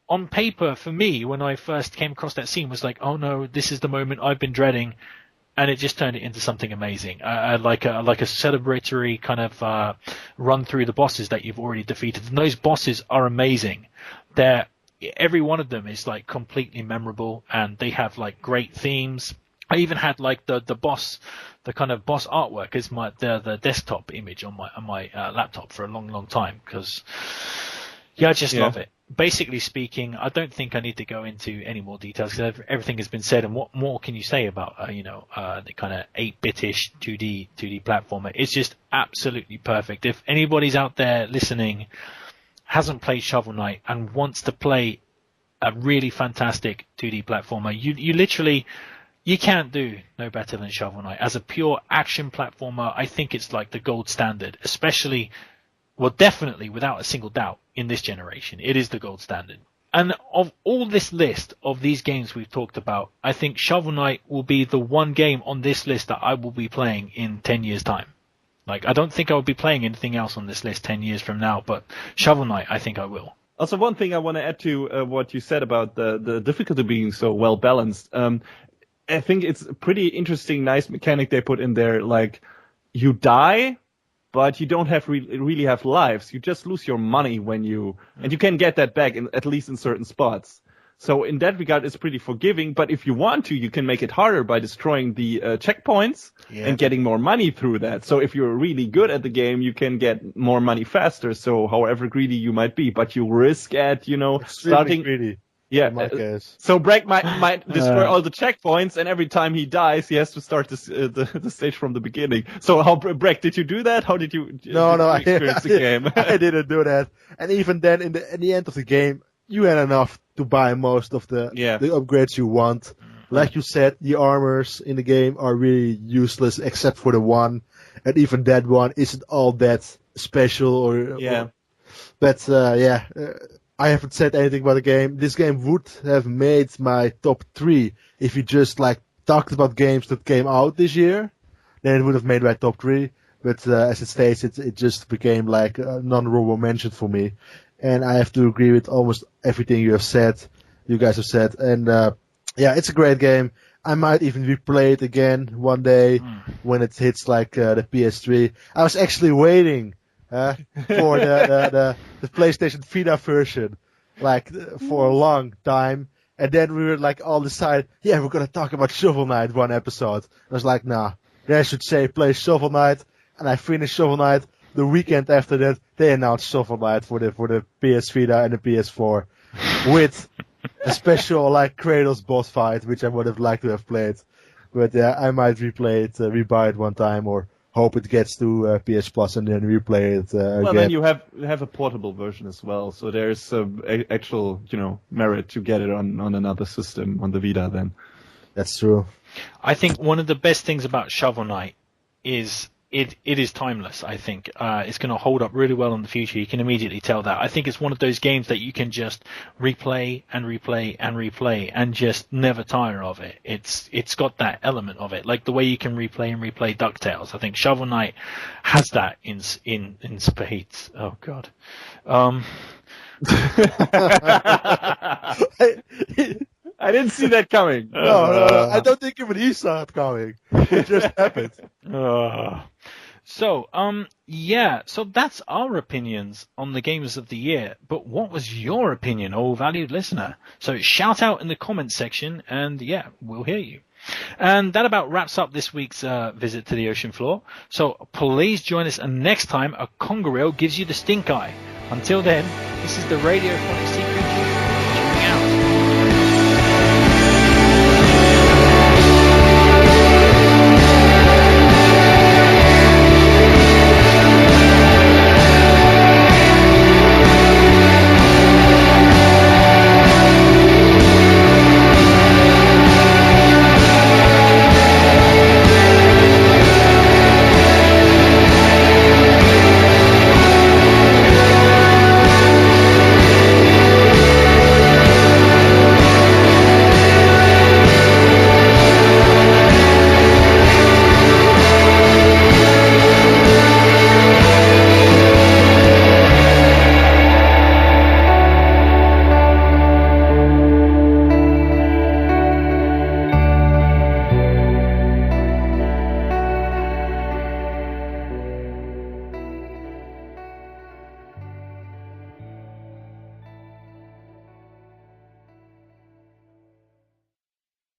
on paper for me, when I first came across that scene, was like, oh no, this is the moment I've been dreading. And it just turned it into something amazing, like a celebratory kind of run through the bosses that you've already defeated. And those bosses are amazing. Every one of them is like completely memorable, and they have like great themes. I even had like the kind of boss artwork as the desktop image on my laptop for a long time, because I just love it. Basically speaking, I don't think I need to go into any more details because everything has been said. And what more can you say about the kind of 8-bit-ish 2D platformer? It's just absolutely perfect. If anybody's out there listening hasn't played Shovel Knight and wants to play a really fantastic 2D platformer, you literally, you can't do no better than Shovel Knight. As a pure action platformer, I think it's like the gold standard, especially, well, definitely without a single doubt in this generation. It is the gold standard. And of all this list of these games we've talked about, I think Shovel Knight will be the one game on this list that I will be playing in 10 years' time. Like, I don't think I will be playing anything else on this list 10 years from now, but Shovel Knight, I think I will. Also, one thing I want to add to what you said about the difficulty being so well balanced. I think it's a pretty interesting, nice mechanic they put in there. Like, you die, but you don't have really have lives. You just lose your money and you can get that back at least in certain spots. So in that regard, it's pretty forgiving. But if you want to, you can make it harder by destroying the checkpoints and getting more money through that. So if you're really good at the game, you can get more money faster. So however greedy you might be, but you risk at, starting greedy. Yeah. So Breck might destroy all the checkpoints, and every time he dies, he has to start the stage from the beginning. So how, Breck, did you do that? How did you experience the game? I didn't do that. And even then, in the end of the game, you had enough to buy most of the upgrades you want. Like you said, the armors in the game are really useless except for the one, and even that one isn't all that special. I haven't said anything about the game. This game would have made my top 3 if you just talked about games that came out this year. Then it would have made my top 3. But as it states, it just became like a non-honorable mention for me. And I have to agree with almost everything you guys have said. And it's a great game. I might even replay it again one day when it hits the PS3. I was actually waiting for the PlayStation Vita version, for a long time. And then we were all decided, we're gonna talk about Shovel Knight one episode. I was like, nah. Then I should say play Shovel Knight, and I finished Shovel Knight. The weekend after that, they announced Shovel Knight for the PS Vita and the PS4 with a special Kratos boss fight, which I would have liked to have played. But I might replay it, rebuy it one time, or hope it gets to PS Plus and then replay it again. Well, then you have a portable version as well, so there's actual merit to get it on another system on the Vita. Then that's true. I think one of the best things about Shovel Knight is it is timeless. I think it's going to hold up really well in the future. You can immediately tell that. I think it's one of those games that you can just replay and replay and replay and just never tire of it. It's got that element of it, like the way you can replay and replay DuckTales. I think Shovel Knight has that in spades. Oh God. I didn't see that coming. No, I don't think even he saw it coming. It just happened. So that's our opinions on the games of the year. But what was your opinion, oh valued listener? So shout out in the comments section, and we'll hear you. And that about wraps up this week's visit to the ocean floor. So please join us next time a conga reel gives you the stink eye. Until then, this is the Radiophonic Sea Creatures.